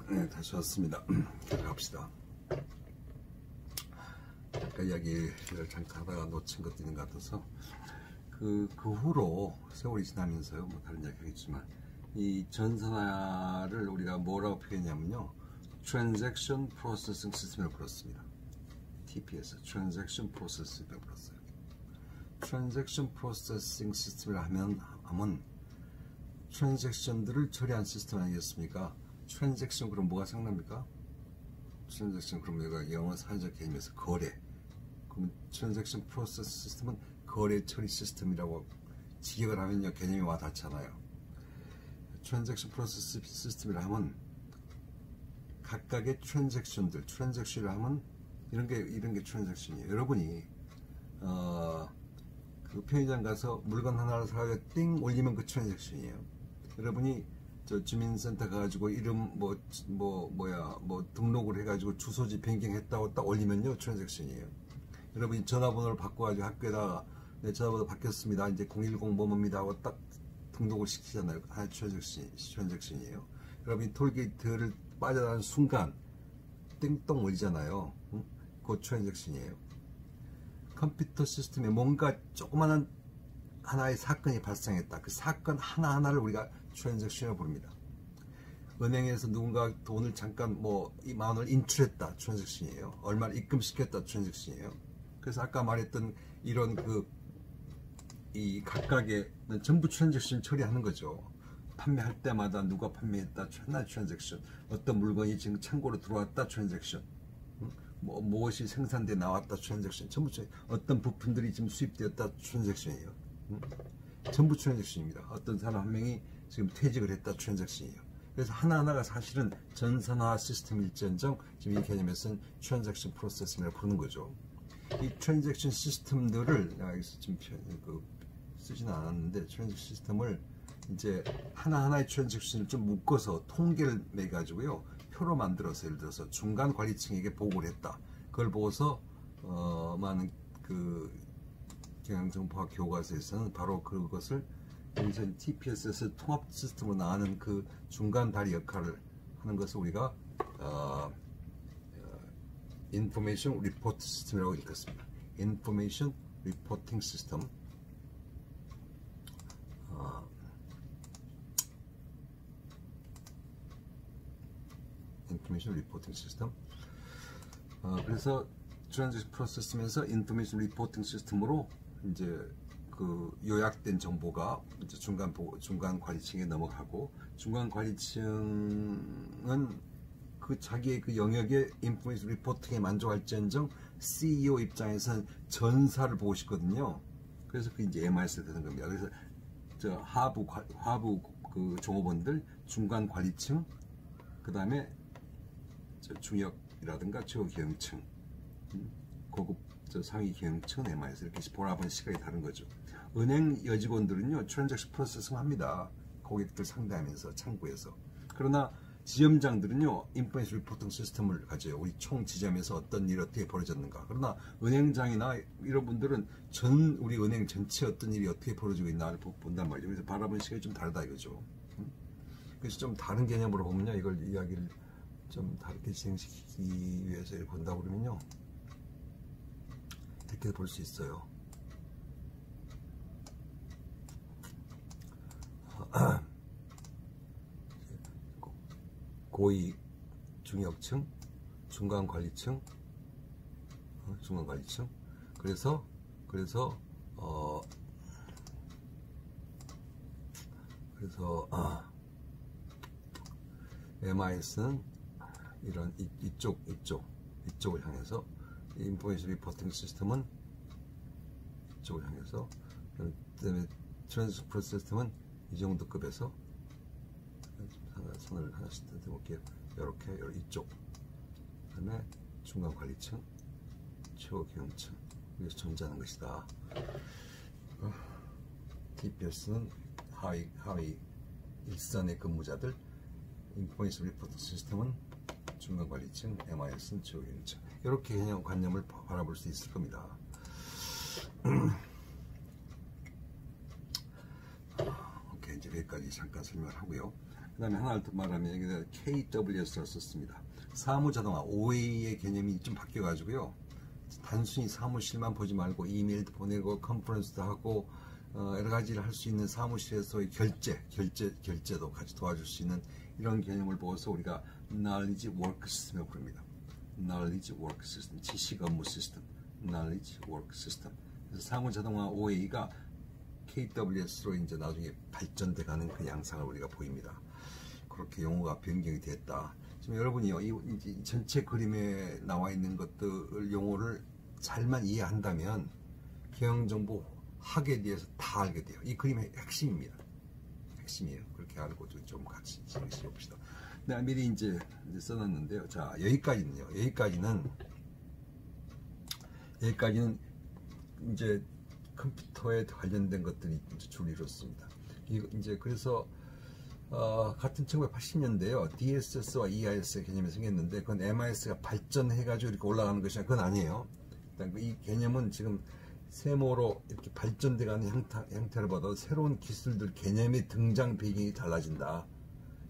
네, 다시 왔습니다. 갑시다. 아까 이야기를 잠깐 하다가 놓친 것도 있는 것 같아서 그 후로 세월이 지나면서요, 뭐 다른 이야기 하겠지만 이 전산화를 우리가 뭐라고 표현했냐면요, Transaction Processing System이라고 불렀습니다. TPS, Transaction Processing이라고 불렀어요. Transaction Processing System이라 하면 트랜잭션들을 처리한 시스템 아니겠습니까? 트랜잭션 그럼 뭐가 생각납니까? 트랜잭션 그럼 내가 영어 사회적 개념에서 거래. 그럼 트랜잭션 프로세스 시스템은 거래 처리 시스템이라고 직역을 하면요 개념이 와 닿잖아요. 트랜잭션 프로세스 시스템이라 하면 각각의 트랜잭션을 하면 이런 게 트랜잭션이에요. 여러분이 그 편의점 가서 물건 하나를 사가지고 띵 올리면 그 트랜잭션이에요. 여러분이 저 주민센터 가가지고 이름 등록을 해가지고 주소지 변경했다고 딱 올리면요 트랜잭션이에요. 여러분이 전화번호를 바꿔가지고 학교에다가 내 전화번호 바뀌었습니다. 이제 010 뭐뭐입니다 하고 딱 등록을 시키잖아요. 하나의 트랜잭션이에요. 여러분이 톨게이트를 빠져나가는 순간 띵동 올리잖아요. 응? 그거 트랜잭션이에요. 컴퓨터 시스템에 뭔가 조그마한 하나의 사건이 발생했다. 그 사건 하나하나를 우리가 트랜잭션이라고 부릅니다. 은행에서 누군가 돈을 잠깐 이 만원을 인출했다. 트랜잭션이에요. 얼마를 입금시켰다. 트랜잭션이에요. 그래서 아까 말했던 이런 이 각각의 전부 트랜잭션 처리하는 거죠. 판매할 때마다 누가 판매했다. 하나의 트랜잭션. 어떤 물건이 지금 창고로 들어왔다. 트랜잭션. 무엇이 생산돼 나왔다. 트랜잭션. 전부 어떤 부품들이 지금 수입되었다. 트랜잭션이에요. 전부 트랜잭션입니다. 어떤 사람 한 명이 지금 퇴직을 했다. 트랜잭션이에요. 그래서 하나하나가 사실은 전산화 시스템일지언정 지금 이 개념에서는 트랜잭션 프로세싱이라고 부르는 거죠. 이 트랜잭션 시스템들을 내가 여기서 지금 쓰지는 않았는데 트랜잭션 시스템을 이제 하나하나의 트랜잭션을 좀 묶어서 통계를 내 가지고요 표로 만들어서 예를 들어서 중간 관리층에게 보고를 했다. 그걸 보고서 많은 경영정보학 교과서에서는 바로 그것을 여기서 TPS에서 통합 시스템으로 나가는 그 중간 다리 역할을 하는 것을 우리가 Information Report System이라고 읽었습니다. Information Reporting System. Information Reporting System. 그래서 트랜잭션 프로세스면서 인포메이션 리포팅 시스템으로 이제 그 요약된 정보가 이제 중간 관리층에 넘어가고, 중간 관리층은 그 자기의 그 영역의 인포메이션 리포팅에 만족할지언정 CEO 입장에서는 전사를 보고 싶거든요. 그래서 그 이제 MIS가 되는 겁니다. 그래서 저 하부 그 종업원들, 중간 관리층, 그 다음에 중역이라든가 최고경영층, 고급 상위 경영층, MIS 이렇게 보라보는 시각이 다른 거죠. 은행 여직원들은요 트랜잭션 프로세싱 합니다. 고객들 상대하면서 창구에서. 그러나 지점장들은요 인포메이션 리포팅 시스템을 가져요. 우리 총 지점에서 어떤 일이 어떻게 벌어졌는가. 그러나 은행장이나 이런 분들은 우리 은행 전체 어떤 일이 어떻게 벌어지고 있나를 본단 말이죠. 그래서 바라보는 시각이 좀 다르다 이거죠. 그래서 좀 다른 개념으로 보면요, 이걸 이야기를 좀 다르게 진행시키기 위해서 이렇게 본다 그러면요 이렇게 볼 수 있어요. 고위 중역층, 중간 관리층, 그래서 MIS는 이런 이쪽을 향해서, 인포메이션 리포팅 시스템은 이쪽을 향해서, 그다음에 트랜잭션 프로세스 시스템은 이 정도 급에서, 손을 하나씩 뜯어볼게요. 이렇게 이쪽, 그다음에 중간 관리층, 최고 경영층, 여기서 존재하는 것이다. TPS는 하위 일선의 근무자들, 인포메이션 리포팅 시스템은 중간 관리층, MIS는 최고 경영층. 이렇게 관념을 바라볼 수 있을 겁니다. 오케이, 이제 여기까지 잠깐 설명을 하고요. 그 다음에 하나를 더 말하면 여기다 KWS를 썼습니다. 사무자동화 OA의 개념이 좀 바뀌어가지고요. 단순히 사무실만 보지 말고 이메일도 보내고 컨퍼런스도 하고 여러 가지를 할 수 있는 사무실에서의 결제도 같이 도와줄 수 있는 이런 개념을 보고서 우리가 Knowledge Work System이라고 부릅니다. Knowledge Work System, 지식 업무 시스템, Knowledge Work System. 그래서 사무자동화 OA가 KWS로 이제 나중에 발전돼 가는 그 양상을 우리가 보입니다. 그렇게 용어가 변경이 됐다. 지금 여러분이요, 이 전체 그림에 나와 있는 것들 용어를 잘만 이해한다면 경영정보 학에 대해서 다 알게 돼요. 이 그림의 핵심입니다. 핵심이에요. 그렇게 알고 좀 같이 진행해 봅시다. 네, 미리 이제 써놨는데요. 자, 여기까지는요. 여기까지는 이제 컴퓨터에 관련된 것들이 주로 이렇습니다. 이제 그래서 같은 1980년대요. DSS와 EIS의 개념이 생겼는데 그건 MIS가 발전해가지고 이렇게 올라가는 것이 그건 아니에요. 일단 이 개념은 지금 세모로 이렇게 발전돼가는 형태를 봐도 새로운 기술들 개념의 등장 배경이 달라진다.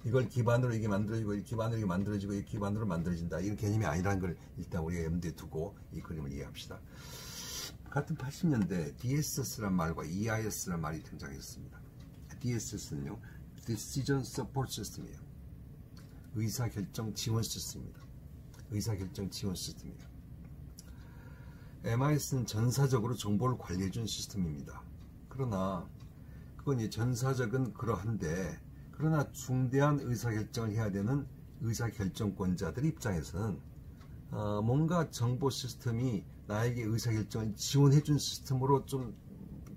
이걸 기반으로 이게 만들어지고 이 기반으로 이게 만들어지고 이 기반으로 만들어진다. 이런 개념이 아니라는 걸 일단 우리가 염두에 두고 이 그림을 이해합시다. 같은 80년대 DSS란 말과 EIS란 말이 등장했습니다. DSS는요, Decision Support System이에요. 의사결정 지원 시스템입니다. 의사결정 지원 시스템이에요. MIS는 전사적으로 정보를 관리해준 시스템입니다. 그러나 그건 이제 전사적은 그러한데 그러나 중대한 의사결정을 해야 되는 의사결정권자들 입장에서는 뭔가 정보 시스템이 나에게 의사결정을 지원해준 시스템으로 좀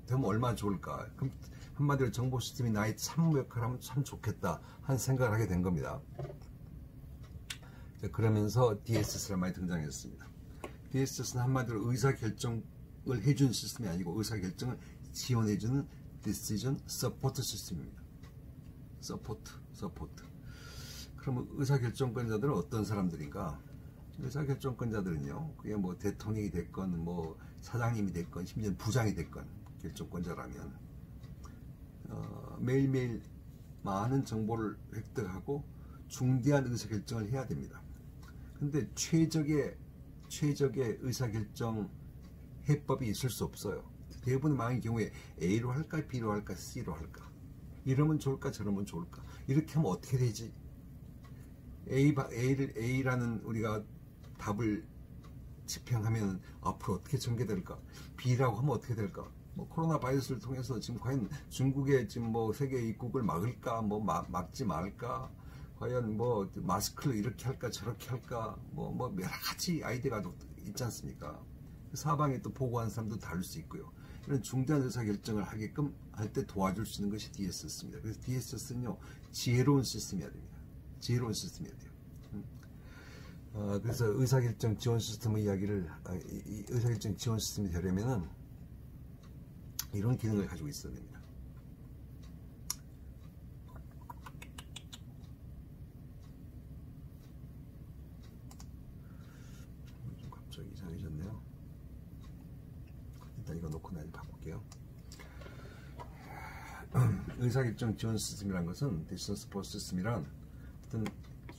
되면 얼마나 좋을까. 그럼 한마디로 정보 시스템이 나의 참모 역할을 하면 참 좋겠다 하는 생각을 하게 된 겁니다. 그러면서 DSS란 말이 등장했습니다. DSS는 한마디로 의사결정을 해준 시스템이 아니고 의사결정을 지원해주는 Decision Support 시스템입니다. 서포트. 그러면 의사결정권자들은 어떤 사람들인가? 의사결정권자들은요, 그게 뭐 대통령이 됐건, 뭐 사장님이 됐건, 심지어 부장이 됐건, 결정권자라면, 매일매일 많은 정보를 획득하고 중대한 의사결정을 해야 됩니다. 근데 최적의 의사결정 해법이 있을 수 없어요. 대부분 많은 경우에 A로 할까, B로 할까, C로 할까? 이러면 좋을까, 저러면 좋을까? 이렇게 하면 어떻게 되지? A라는 우리가 답을 집행하면 앞으로 어떻게 전개될까? B라고 하면 어떻게 될까? 뭐 코로나 바이러스를 통해서 지금 과연 중국의 지금 뭐 세계 입국을 막을까? 뭐 막지 말까? 과연 뭐 마스크를 이렇게 할까 저렇게 할까? 뭐 여러 가지 아이디어가 있지 않습니까? 사방에 또 보고하는 사람도 다를 수 있고요. 이런 중대한 의사결정을 하게끔 할 때 도와줄 수 있는 것이 DSS입니다. 그래서 DSS는요, 지혜로운 시스템이어야 됩니다. 지혜로운 시스템이어야 돼요. 그래서 의사결정 지원 시스템의 이야기를, 의사결정 지원 시스템이 되려면은 이런 기능을 가지고 있어야 됩니다. 좀 갑자기 이상해졌네요. 일단 이거 놓고 나중에 바꿀게요. 의사결정 지원 시스템이라는 것은 Decision Support System이란 어떤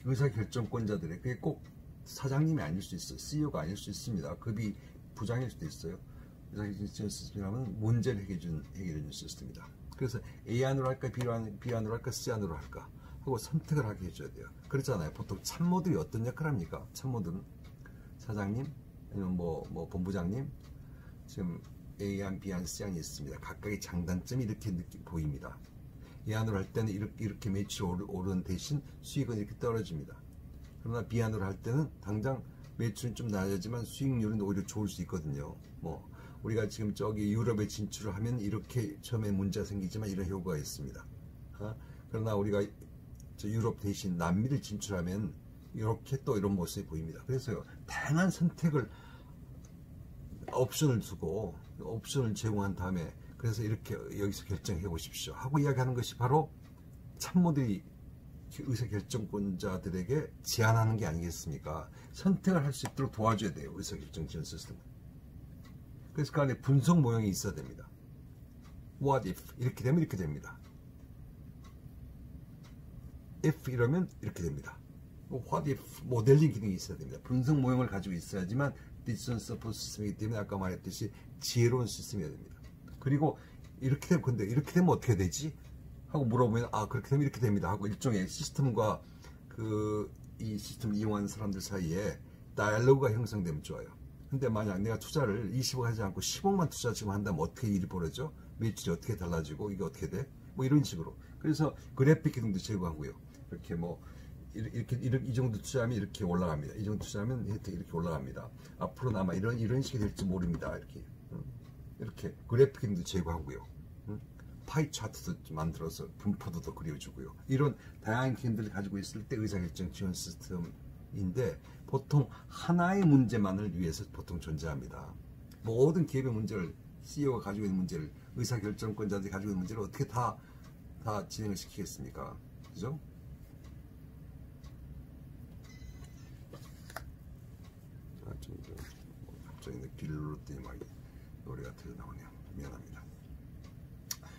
의사결정권자들의, 그게 꼭 사장님이 아닐 수 있어요. CEO가 아닐 수 있습니다. 급이 부장일 수도 있어요. 의사결정 지원 시스템이라면 문제를 해결해주는 시스템이다. 그래서 A 안으로 할까, B 안으로 할까, C 안으로 할까 하고 선택을 하게 해줘야 돼요. 그렇잖아요. 보통 참모들이 어떤 역할을 합니까? 참모들은 사장님, 아니면 뭐 본부장님, 지금 A안, B안, C안이 있습니다. 각각의 장단점이 이렇게 보입니다. A안으로 할 때는 이렇게 매출이 오르는 대신 수익은 이렇게 떨어집니다. 그러나 B안으로 할 때는 당장 매출은 좀 낮아지만 수익률은 오히려 좋을 수 있거든요. 뭐 우리가 지금 저기 유럽에 진출을 하면 이렇게 처음에 문제가 생기지만 이런 효과가 있습니다. 그러나 우리가 저 유럽 대신 남미를 진출하면 이렇게 또 이런 모습이 보입니다. 그래서요, 다양한 선택을 옵션을 두고 옵션을 제공한 다음에 그래서 이렇게 여기서 결정해 보십시오 하고 이야기하는 것이 바로 참모들이 의사결정권자들에게 제안하는 게 아니겠습니까? 선택을 할 수 있도록 도와줘야 돼요. 의사결정 지원 시스템은. 그래서 그 안에 분석 모형이 있어야 됩니다. What if? 이렇게 되면 이렇게 됩니다. if 이러면 이렇게 됩니다. what if 모델링 기능이 있어야 됩니다. 분석 모형을 가지고 있어야지만 decision support 시스템이기 때문에 아까 말했듯이 지혜로운 시스템이어야 됩니다. 그리고 이렇게 되면 근데 이렇게 되면 어떻게 되지? 하고 물어보면 아 그렇게 되면 이렇게 됩니다 하고 일종의 시스템과 이 시스템을 이용하는 사람들 사이에 다이얼로그가 형성되면 좋아요. 근데 만약 내가 투자를 20억 하지 않고 10억만 투자 지금 한다면 어떻게 일이 벌어져? 매출이 어떻게 달라지고 이게 어떻게 돼? 뭐 이런 식으로. 그래서 그래픽 기능도 제거하고요. 이렇게 뭐 이렇게 이 정도 투자하면 이렇게 올라갑니다. 이 정도 투자하면 이렇게 올라갑니다. 앞으로는 아마 이런 식이 될지 모릅니다. 이렇게 그래픽 기능도 제거하고요. 파이 차트도 만들어서 분포도 더 그려주고요. 이런 다양한 기능들을 가지고 있을 때 의사결정 지원 시스템인데 보통 하나의 문제만을 위해서 보통 존재합니다. 모든 기업의 문제를 CEO가 가지고 있는 문제를 의사결정권자들이 가지고 있는 문제를 어떻게 다 진행을 시키겠습니까? 그죠? 갑자기 귀를 눌렀더니 막 노래가 틀어나오네요. 미안합니다.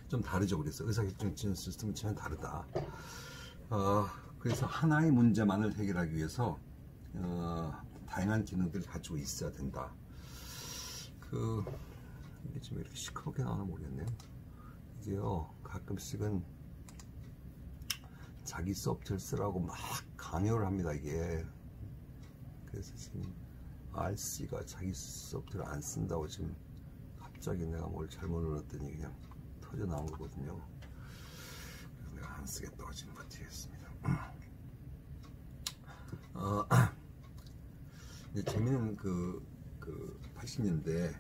좀 다르죠. 그래서 의사결정 지원 시스템은 전혀 다르다. 그래서 하나의 문제만을 해결하기 위해서 다양한 기능들을 가지고 있어야 된다. 이게 지금 이렇게 시커멓게 나오나 모르겠네요. 이게요 가끔씩은 자기 소프트웨어를 쓰라고 막 강요를 합니다. 이게 그래서 지금 RC가 자기 소프트웨어를 안 쓴다고 지금 갑자기 내가 뭘 잘못 눌렀더니 그냥 터져 나온 거거든요. 그래서 내가 안 쓰겠다고 지금 버티겠습니다. 재미있는 80년대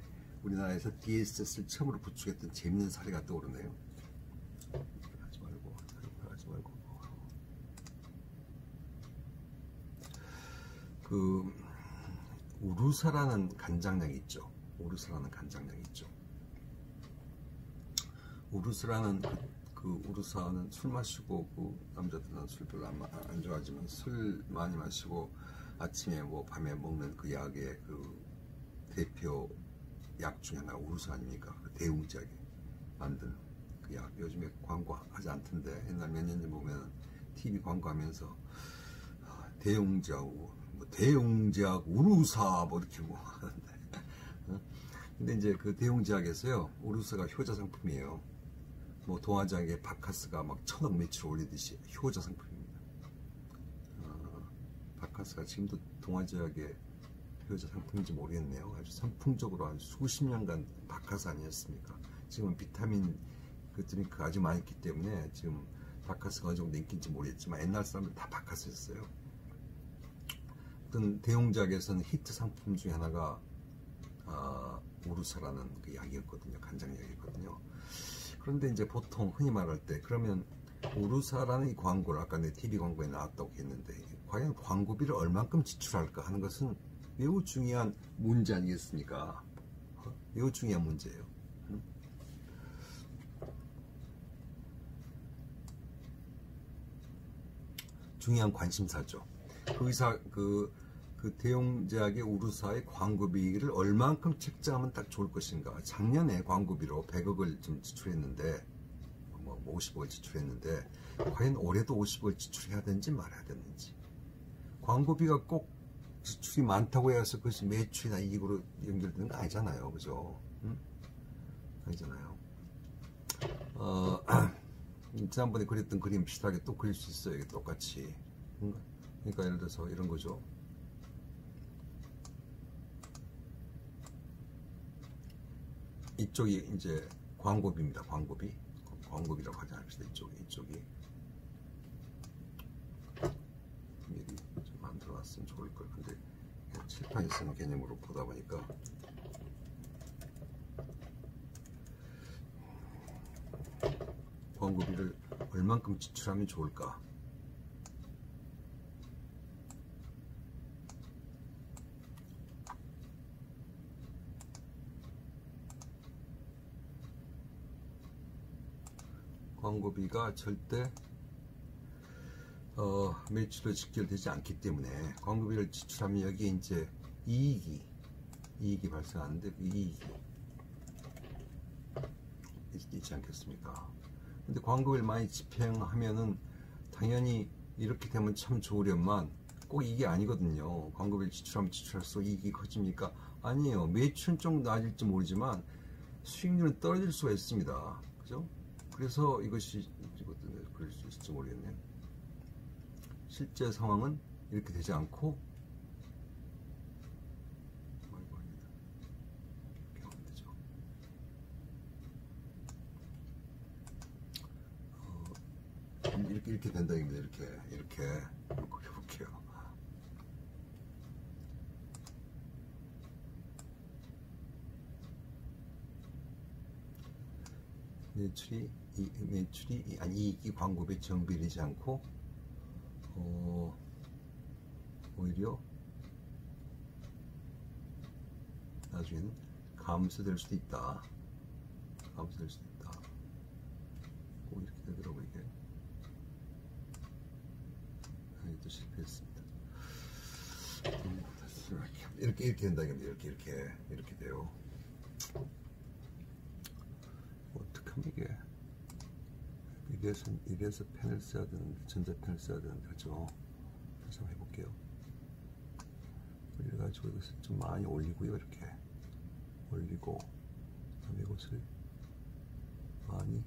우리나라에서 DSS를 처음으로 구축했던 재미있는 사례가 떠오르네요. 하지 말고. 우루사라는 간장량이 있죠. 우루사라는 우루사는 술 마시고 남자들은 술 별로 안 좋아하지만 술 많이 마시고 아침에 뭐 밤에 먹는 그 약의 대표 약 중에 하나가 우루사 아닙니까? 대웅제약이 만든 그 약. 요즘에 광고하지 않던데 옛날 몇 년 전 보면 TV 광고하면서 대웅제약 우루사 뭐 이렇게 뭐 하는데 근데 이제 그 대웅제약에서요 우루사가 효자 상품이에요. 뭐 동화장의 바카스가 막 1000억 매출 올리듯이 효자 상품입니다. 바카스가 지금도 동화제약의 효자 상품인지 모르겠네요. 아주 선풍적으로 한 수십 년간 바카스 아니었습니까? 지금은 비타민 드링크가 아주 많이 있기 때문에 지금 바카스가 어느 정도 인기인지 모르겠지만 옛날 사람들 다 바카스였어요. 어떤 대용작에서는 히트 상품 중에 하나가 우루사라는 그 약이었거든요. 간장약이었거든요. 그런데 이제 보통 흔히 말할 때 그러면 우루사라는 이 광고를 아까 내 TV 광고에 나왔다고 했는데 과연 광고비를 얼만큼 지출할까 하는 것은 매우 중요한 문제 아니겠습니까? 매우 중요한 문제예요. 중요한 관심사죠. 그 대용제약의 우루사의 광고비를 얼만큼 책정하면 딱 좋을 것인가. 작년에 광고비로 100억을 좀 지출했는데 뭐 50억을 지출했는데 과연 올해도 50억을 지출해야 되는지 말아야 되는지. 광고비가 꼭 지출이 많다고 해서 그것이 매출이나 이익으로 연결되는 거 아니잖아요. 그죠? 아니잖아요. 지난번에 그렸던 그림 비슷하게 또 그릴 수 있어요. 이게 똑같이. 그러니까 예를 들어서 이런 거죠. 이쪽이 이제 광고비입니다. 광고비라고 하지 않읍시다. 이쪽이 미리 좀 만들어놨으면 좋을 걸. 근데 칠판에 쓰는 개념으로 보다 보니까 광고비를 얼만큼 지출하면 좋을까? 광고비가 절대 매출로 직결되지 않기 때문에 광고비를 지출하면 여기에 이제 이익이 발생하는데 그 이익이 있지 않겠습니까? 근데 광고비를 많이 집행하면은 당연히 이렇게 되면 참 좋으련만 꼭 이게 아니거든요. 광고비를 지출하면 지출할수록 이익이 커집니까? 아니에요. 매출은 좀 나아질지 모르지만 수익률은 떨어질 수가 있습니다. 그죠? 그래서 이것이 그럴 수 있을지 모르겠네요. 실제 상황은 이렇게 되지 않고 이렇게 된다 입니다. 이렇게 그려볼게요. 이익이 광고비 정비되지 않고 오히려 나중에는 감소될 수도 있다. 꼭 이렇게 되더라고 이게. 또 실패했습니다. 이렇게 된다 이겁니다. 이렇게 돼요. 어떡하면 이래서 펜을 써야 되는데, 전자펜을 써야 되는데, 그죠? 다시 한번 해볼게요. 그래가지고 이것을 좀 많이 올리고요. 이렇게 올리고, 그다음에 이것을 많이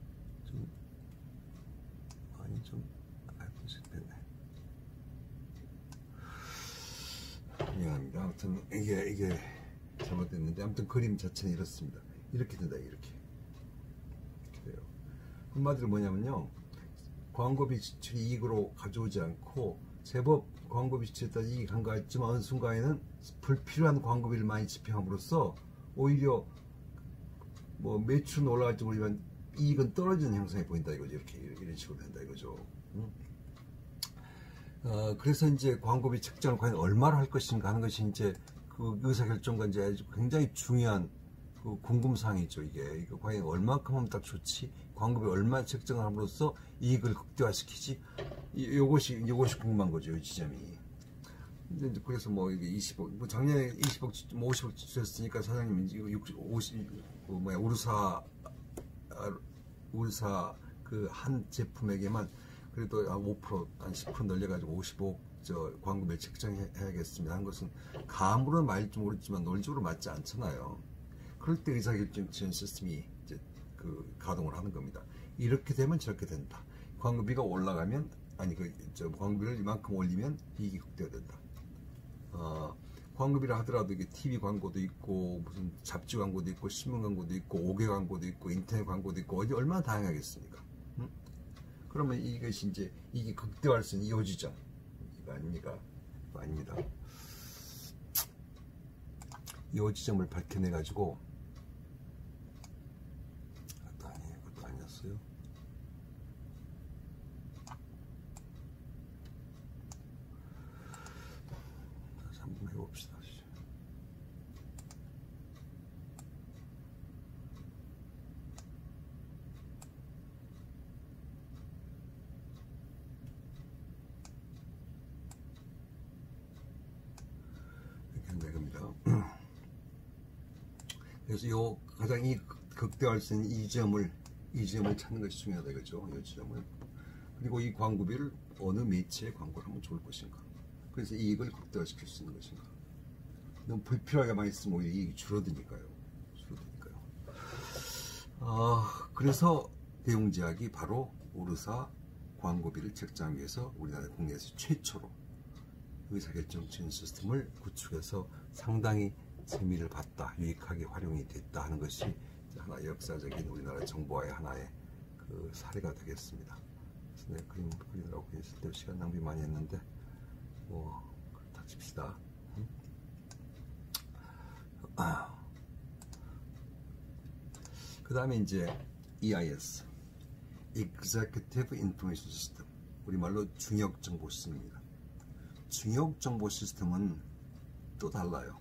좀 아이고 실패했네. 미안합니다. 아무튼 이게 잘못됐는데, 아무튼 그림 자체는 이렇습니다. 이렇게 된다. 이렇게 돼요. 한마디로 뭐냐면요, 광고비 지출이 이익으로 가져오지 않고 제법 광고비 지출에 이익 한 것 같지만 어느 순간에는 불필요한 광고비를 많이 집행함으로써 오히려 뭐 매출은 올라갈지 모르지만 이익은 떨어지는 형상이 보인다 이거죠. 이런 식으로 된다 이거죠. 그래서 이제 광고비 책정을 과연 얼마로 할 것인가 하는 것이 이제 그 의사결정과 이제 굉장히 중요한 그 궁금사항이죠. 이게 과연 얼마큼 하면 딱 좋지? 광고비 얼마 책정을 함으로써 이익을 극대화시키지? 요것이 궁금한 거죠. 이 지점이. 근데 그래서 뭐 이게 20억, 뭐 작년에 20억, 50억 지출했으니까 사장님이 이거 50, 그 한 제품에게만 그래도 5%, 한 10% 늘려가지고 55억 광고비 책정해야겠습니다. 하는 것은 감으로는 맞을지 모르지만 논리적으로 맞지 않잖아요. 그럴 때 의사결정 지원 시스템이 이제 그 가동을 하는 겁니다. 이렇게 되면 저렇게 된다. 광고비가 올라가면 광고비를 이만큼 올리면 이익이 극대화된다. 광고비를 하더라도 이게 TV 광고도 있고 무슨 잡지 광고도 있고 신문 광고도 있고 5개 광고도 있고 인터넷 광고도 있고 어디 얼마나 다양하겠습니까? 그러면 이것이 이제 이게 극대화할 수 있는 이 지점 이거 아닙니까? 이거 아닙니다. 이 지점을 밝혀내 가지고 그것도 아니었어요. 다시 한번 해봅시다. 그래서 가장 극대화할 수 있는 이 지점을 찾는 것이 중요하다 이거죠. 이 지점을. 그리고 이 광고비를 어느 매체에 광고를 하면 좋을 것인가. 그래서 이익을 극대화시킬 수 있는 것인가. 너무 불필요하게 많이 쓰면 오히려 이익이 줄어드니까요. 그래서 대웅제약이 바로 오르사 광고비를 책정하기 위해서 우리나라 국내에서 최초로 의사결정 지원 시스템을 구축해서 상당히 재미를 봤다, 유익하게 활용이 됐다 하는 것이 하나의 역사적인 우리나라 정보화의 하나의 그 사례가 되겠습니다. 그래서 내가 그림 그리느라고 있을 때 시간 낭비 많이 했는데 뭐 그렇다 칩시다. 그 다음에 이제 EIS, Executive Information System, 우리말로 중역정보 시스템입니다. 중역정보 시스템은 또 달라요.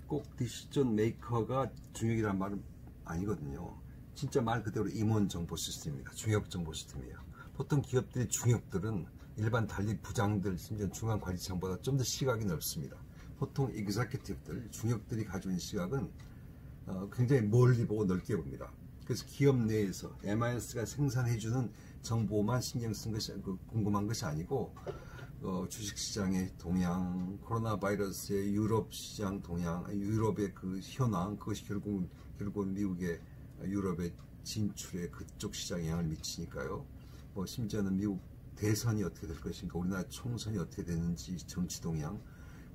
꼭 디시전 메이커가 중역이라는 말은 아니거든요. 진짜 말 그대로 임원 정보 시스템입니다. 중역 정보 시스템이에요. 보통 기업들의 중역들은 일반 단리 부장들, 심지어 중간 관리층보다 좀 더 시각이 넓습니다. 보통 executive들, 중역들이 가지고 있는 시각은 굉장히 멀리 보고 넓게 봅니다. 그래서 기업 내에서 MIS가 생산해주는 정보만 신경 쓴 것이 궁금한 것이 아니고 주식시장의 동향, 코로나 바이러스의 유럽 시장 동향, 유럽의 그 현황, 그것이 결국 미국의 유럽의 진출에 그쪽 시장에 영향을 미치니까요. 뭐 심지어는 미국 대선이 어떻게 될 것인가, 우리나라 총선이 어떻게 되는지, 정치 동향.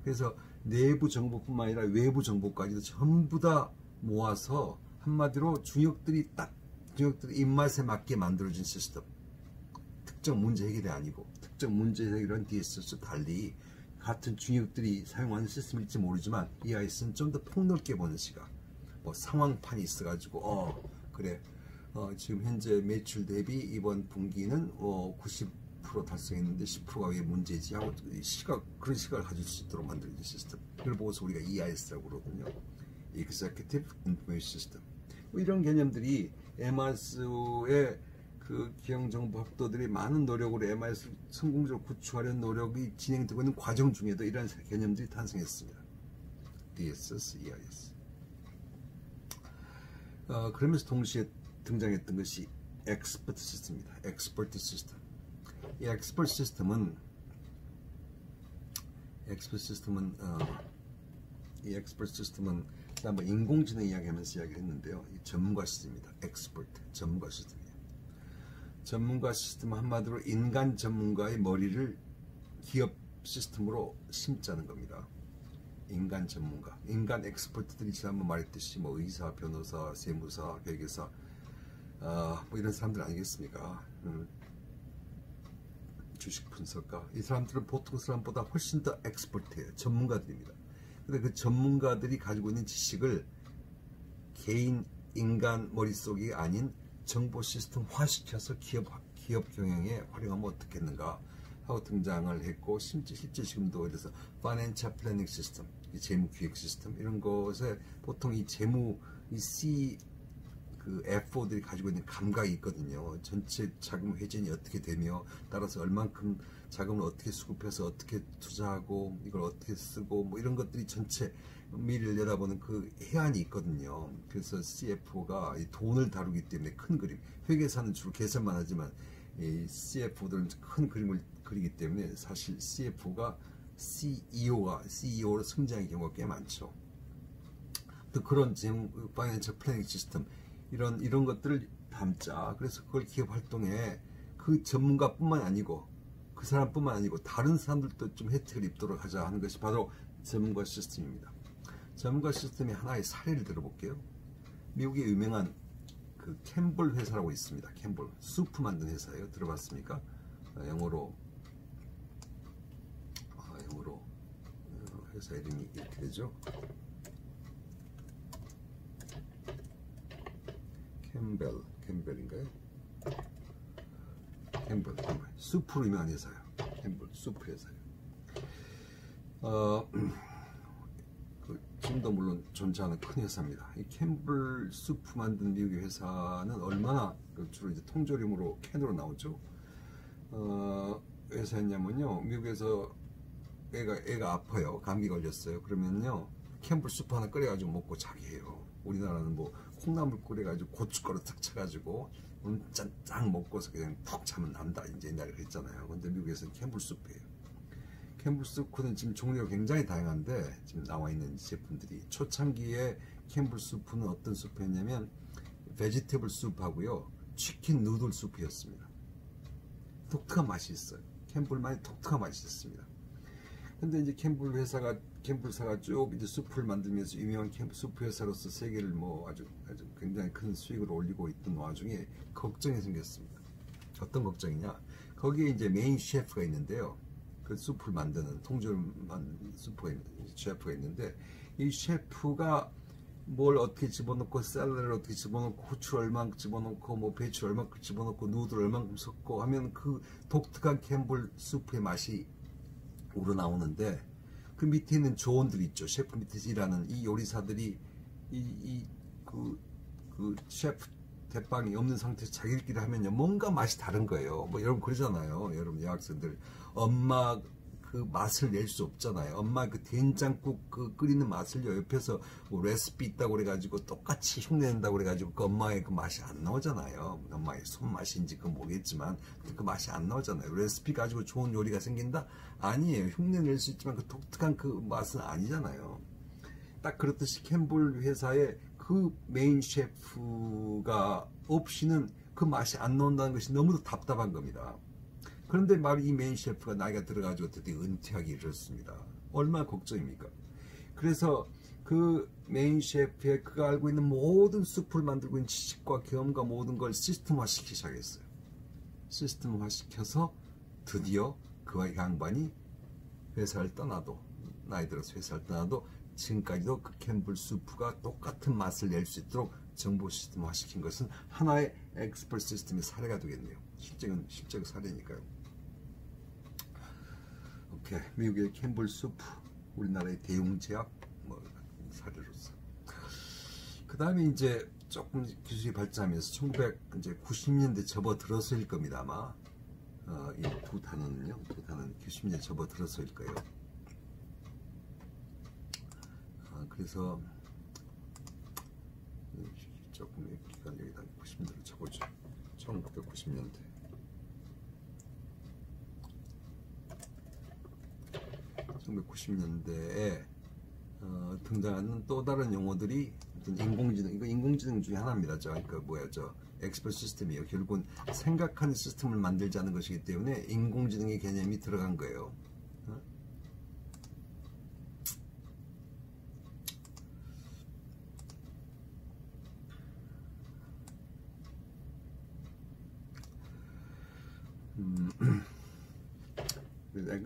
그래서 내부 정보뿐만 아니라 외부 정보까지도 전부 다 모아서 한마디로 중역들이 입맛에 맞게 만들어진 시스템. 특정 문제 해결이 아니고 특정 문제 해결은 DSS 달리 같은 중역들이 사용하는 시스템일지 모르지만 EIS는 좀 더 폭넓게 보는 시각. 뭐 상황판이 있어가지고 그래 지금 현재 매출 대비 이번 분기는 90% 달성했는데 10%가 왜 문제지 하고 그런 시각을 가질 수 있도록 만들어진 시스템. 그걸 보고서 우리가 EIS라고 그러거든요. Executive Information System. 뭐 이런 개념들이 MIS의 그 기형정보 학도들이 많은 노력으로 MIS를 성공적으로 구축하려는 노력이 진행되고 있는 과정 중에도 이런 개념들이 탄생했습니다. DSS, EIS. 그러면서 동시에 등장했던 것이 엑스퍼트 시스템입니다. 엑스퍼트 시스템. 이 엑스퍼트 시스템은 한번 인공지능 이야기하면서 이야기를 했는데요. 이 전문가 시스템입니다. 엑스퍼트, 전문가 시스템이에요. 전문가 시스템은 한마디로 인간 전문가의 머리를 기업 시스템으로 심자는 겁니다. 인간 전문가, 인간 엑스퍼트들이 지난번 말했듯이 뭐 의사, 변호사, 세무사, 회계사, 뭐 이런 사람들 아니겠습니까? 주식 분석가. 이 사람들은 보통 사람보다 훨씬 더 엑스퍼트해요. 전문가들입니다. 근데 그 전문가들이 가지고 있는 지식을 개인 인간 머릿속이 아닌 정보 시스템화시켜서 기업 경영에 활용하면 어떻겠는가 하고 등장을 했고, 실제 지금도 그래서 Financial Planning System, 재무 기획 시스템 이런 것에 보통 이 재무 그 FO들이 가지고 있는 감각이 있거든요. 전체 자금 회전이 어떻게 되며 따라서 얼만큼 자금을 어떻게 수급해서 어떻게 투자하고 이걸 어떻게 쓰고 뭐 이런 것들이 전체 미래를 내다보는 그 해안이 있거든요. 그래서 CFO가 이 돈을 다루기 때문에 큰 그림, 회계사는 주로 계산만 하지만 이 CFO들은 큰 그림을 그리기 때문에 사실 CFO가 CEO로 성장의 경우가 꽤 많죠. 또 그런 파이낸셜 플래닝 시스템 이런 것들을 담자. 그래서 그걸 기업 활동에 그 전문가뿐만 아니고 그 사람뿐만 아니고 다른 사람들도 좀 혜택을 입도록 하자 하는 것이 바로 전문가 시스템입니다. 전문가 시스템의 하나의 사례를 들어볼게요. 미국의 유명한 그 캠볼 회사라고 있습니다. 캠볼 수프 만든 회사예요. 들어봤습니까? 영어로 회사 이름이 이렇게 되죠. 캠벨인가요? 캠벨 수프로 유명한 회사예요. 캠벨 수프 회사예요. 지금도 물론 존재하는 큰 회사입니다. 이 캠벨 수프 만든 미국의 회사는 얼마나 주로 이제 통조림으로 캔으로 나오죠. 회사였냐면요, 미국에서 애가 아파요. 감기 걸렸어요. 그러면요 캠벨 수프 하나 끓여가지고 먹고 자기 해요. 우리나라는 뭐 콩나물 끓여가지고 고춧가루 탁 쳐가지고 짠짠 먹고서 그냥 푹 자면 난다. 이제 옛날에 그랬잖아요. 근데 미국에서는 캠벨 수프예요. 캠벨 수프는 지금 종류가 굉장히 다양한데 지금 나와 있는 제품들이, 초창기에 캠벨 수프는 어떤 수프였냐면 베지테이블 수프하고요 치킨 누들 수프였습니다. 독특한 맛이 있어요. 캠벨만의 독특한 맛이 있었습니다. 근데 이제 캠벨사가 쭉 이제 수프를 만들면서 유명한 수프 회사로서 세계를 뭐 아주 굉장히 큰 수익을 올리고 있던 와중에 걱정이 생겼습니다. 어떤 걱정이냐? 거기에 이제 메인 셰프가 있는데요. 그 수프를 만드는 통조림만 셰프가 있는데, 이 셰프가 뭘 어떻게 집어넣고 샐러드를 어떻게 집어넣고 후추를 얼만큼 집어넣고 뭐 배추를 얼만큼 집어넣고 누드를 얼만큼 섞고 하면 그 독특한 캠벨 수프의 맛이 우러나오는데, 그 밑에 있는 조원들이 있죠. 셰프 밑에서 일하는 이 요리사들이 그 셰프 대빵이 없는 상태에서 자기들끼리 하면요 뭔가 맛이 다른 거예요. 뭐 여러분 그러잖아요. 여러분 여학생들 엄마 그 맛을 낼 수 없잖아요. 엄마 그 된장국 그 끓이는 맛을요, 옆에서 뭐 레시피 있다고 그래가지고 똑같이 흉내낸다고 그래가지고 그 엄마의 그 맛이 안 나오잖아요. 엄마의 손맛인지 그건 모르겠지만 그 맛이 안 나오잖아요. 레시피 가지고 좋은 요리가 생긴다? 아니에요. 흉내낼 수 있지만 그 독특한 그 맛은 아니잖아요. 딱 그렇듯이 캠볼 회사의 그 메인 셰프가 없이는 그 맛이 안 나온다는 것이 너무도 답답한 겁니다. 그런데 바로 이 메인 셰프가 나이가 들어가지고 드디어 은퇴하기 이르렀습니다. 얼마나 걱정입니까? 그래서 그 메인 셰프의 그가 알고 있는 모든 수프를 만들고 있는 지식과 경험과 모든 걸 시스템화시키기 시작했어요. 시스템화시켜서 드디어 그와 양반이 회사를 떠나도, 나이 들어서 회사를 떠나도 지금까지도 그 캠블 수프가 똑같은 맛을 낼 수 있도록 정보 시스템화 시킨 것은 하나의 엑스퍼트 시스템의 사례가 되겠네요. 실제적 사례니까요. 오케이. 미국의 캠블 수프, 우리나라의 대웅제약 뭐 사례로서. 그 다음에 이제 조금 기술이 발전하면서 1990년대 접어들어서일 겁니다. 아마 이 두 단어는요, 두 단어는 90년대 접어들어서일 거예요. 그래서 조금 기간 여기다 90년대로 쳐보죠. 1990년대. 1990년대에 등장하는 또 다른 용어들이 인공지능, 이거 인공지능 중에 하나입니다. 그러니까 엑스퍼트 시스템이에요. 결국은 생각하는 시스템을 만들자는 것이기 때문에 인공지능의 개념이 들어간 거예요.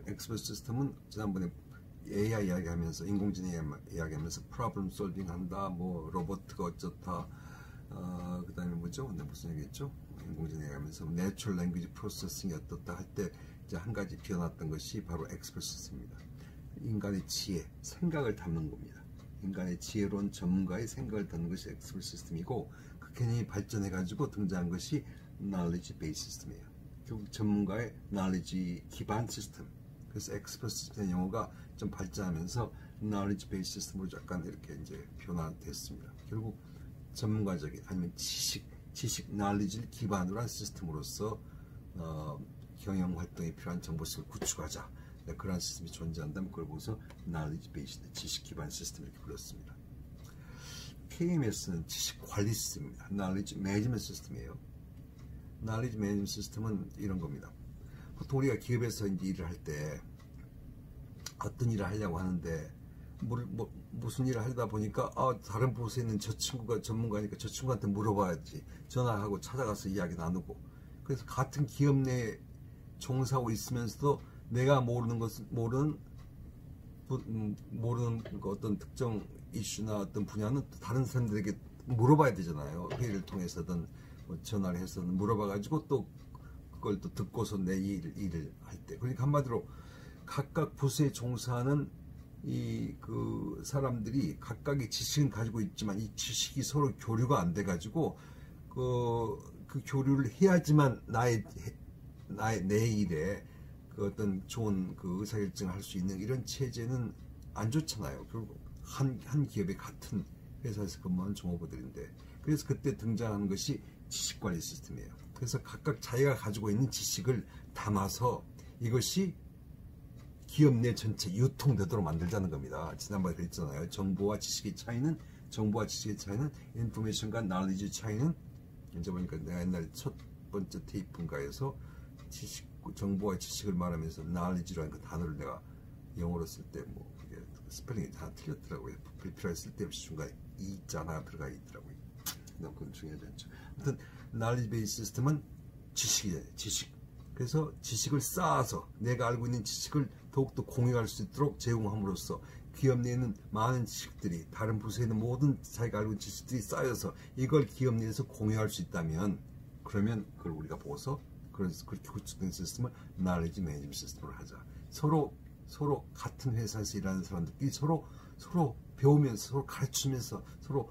엑스퍼트 시스템은 지난번에 AI 이야기하면서, 인공지능 이야기하면서 프로블럼 솔빙 한다, 뭐 로봇가 어쩌다, 그 다음에 뭐죠? 무슨 얘기했죠? 인공지능 이야기하면서 내추럴 랭귀지 프로세싱이 어떻다 할 때 이제 한 가지 비워놨던 것이 바로 엑스퍼트 시스템입니다. 인간의 지혜, 생각을 담는 겁니다. 인간의 지혜로운 전문가의 생각을 담는 것이 엑스퍼트 시스템이고, 그 개념이 발전해가지고 등장한 것이 knowledge based 시스템이에요. 결국 전문가의 knowledge 기반 시스템. 그래서 엑스퍼트 시스템 용어가 좀 발전하면서 knowledge based 시스템으로 약간 이렇게 이제 변화됐습니다. 결국 전문가적인 아니면 지식 knowledge를 기반으로 한 시스템으로서 경영 활동에 필요한 정보식을 구축하자. 그런 시스템이 존재한다면 그걸 보고서 knowledge based 지식 기반 시스템 이렇게 불렀습니다. KMS는 지식 관리 시스템입니다. knowledge management 시스템이에요. knowledge management 시스템은 이런 겁니다. 보통 우리가 기업에서 이제 일을 할 때 어떤 일을 하려고 하는데 무슨 일을 하다 보니까 다른 부서에 있는 저 친구가 전문가니까 저 친구한테 물어봐야지, 전화하고 찾아가서 이야기 나누고, 그래서 같은 기업 내에 종사하고 있으면서도 내가 모르는 어떤 특정 이슈나 어떤 분야는 다른 사람들에게 물어봐야 되잖아요. 회의를 통해서든 뭐 전화를 해서든 물어봐가지고 또 그걸 또 듣고서 내 일을 할 때, 그러니까 한마디로 각각 부서에 종사하는 그 사람들이 각각의 지식은 가지고 있지만 이 지식이 서로 교류가 안 돼가지고 그 교류를 해야지만 내 일에 그 어떤 좋은 그 의사결정을 할 수 있는 이런 체제는 안 좋잖아요. 결국 한 기업의 같은 회사에서 근무하는 종업원들인데, 그래서 그때 등장하는 것이 지식관리 시스템이에요. 그래서 각각 자기가 가지고 있는 지식을 담아서 이것이 기업 내 전체 유통되도록 만들자는 겁니다. 지난번에 그랬잖아요. 정보와 지식의 차이는 인포메이션과 knowledge 차이는, 이제 보니까 내가 옛날에 첫 번째 테이프인가에서 정보와 지식을 말하면서 knowledge라는 그 단어를 내가 영어로 쓸 때 뭐 그게 스펠링이 다 틀렸더라고요. 불필요하게 쓸데없이 중간에 이자가 들어가 있더라고요. 그건 중요하지 않죠. 아무튼 knowledge based 시스템은 지식이에요. 지식. 그래서 지식을 쌓아서 내가 알고 있는 지식을 더욱더 공유할 수 있도록 제공함으로써 기업 내에는 많은 지식들이, 다른 부서에 있는 모든 자기가 알고 있는 지식들이 쌓여서 이걸 기업 내에서 공유할 수 있다면, 그러면 그걸 우리가 보고서 그렇게 구축된 시스템을 knowledge management 시스템으로 하자. 서로 같은 회사에서 일하는 사람들끼리 서로 배우면서, 서로 가르치면서 서로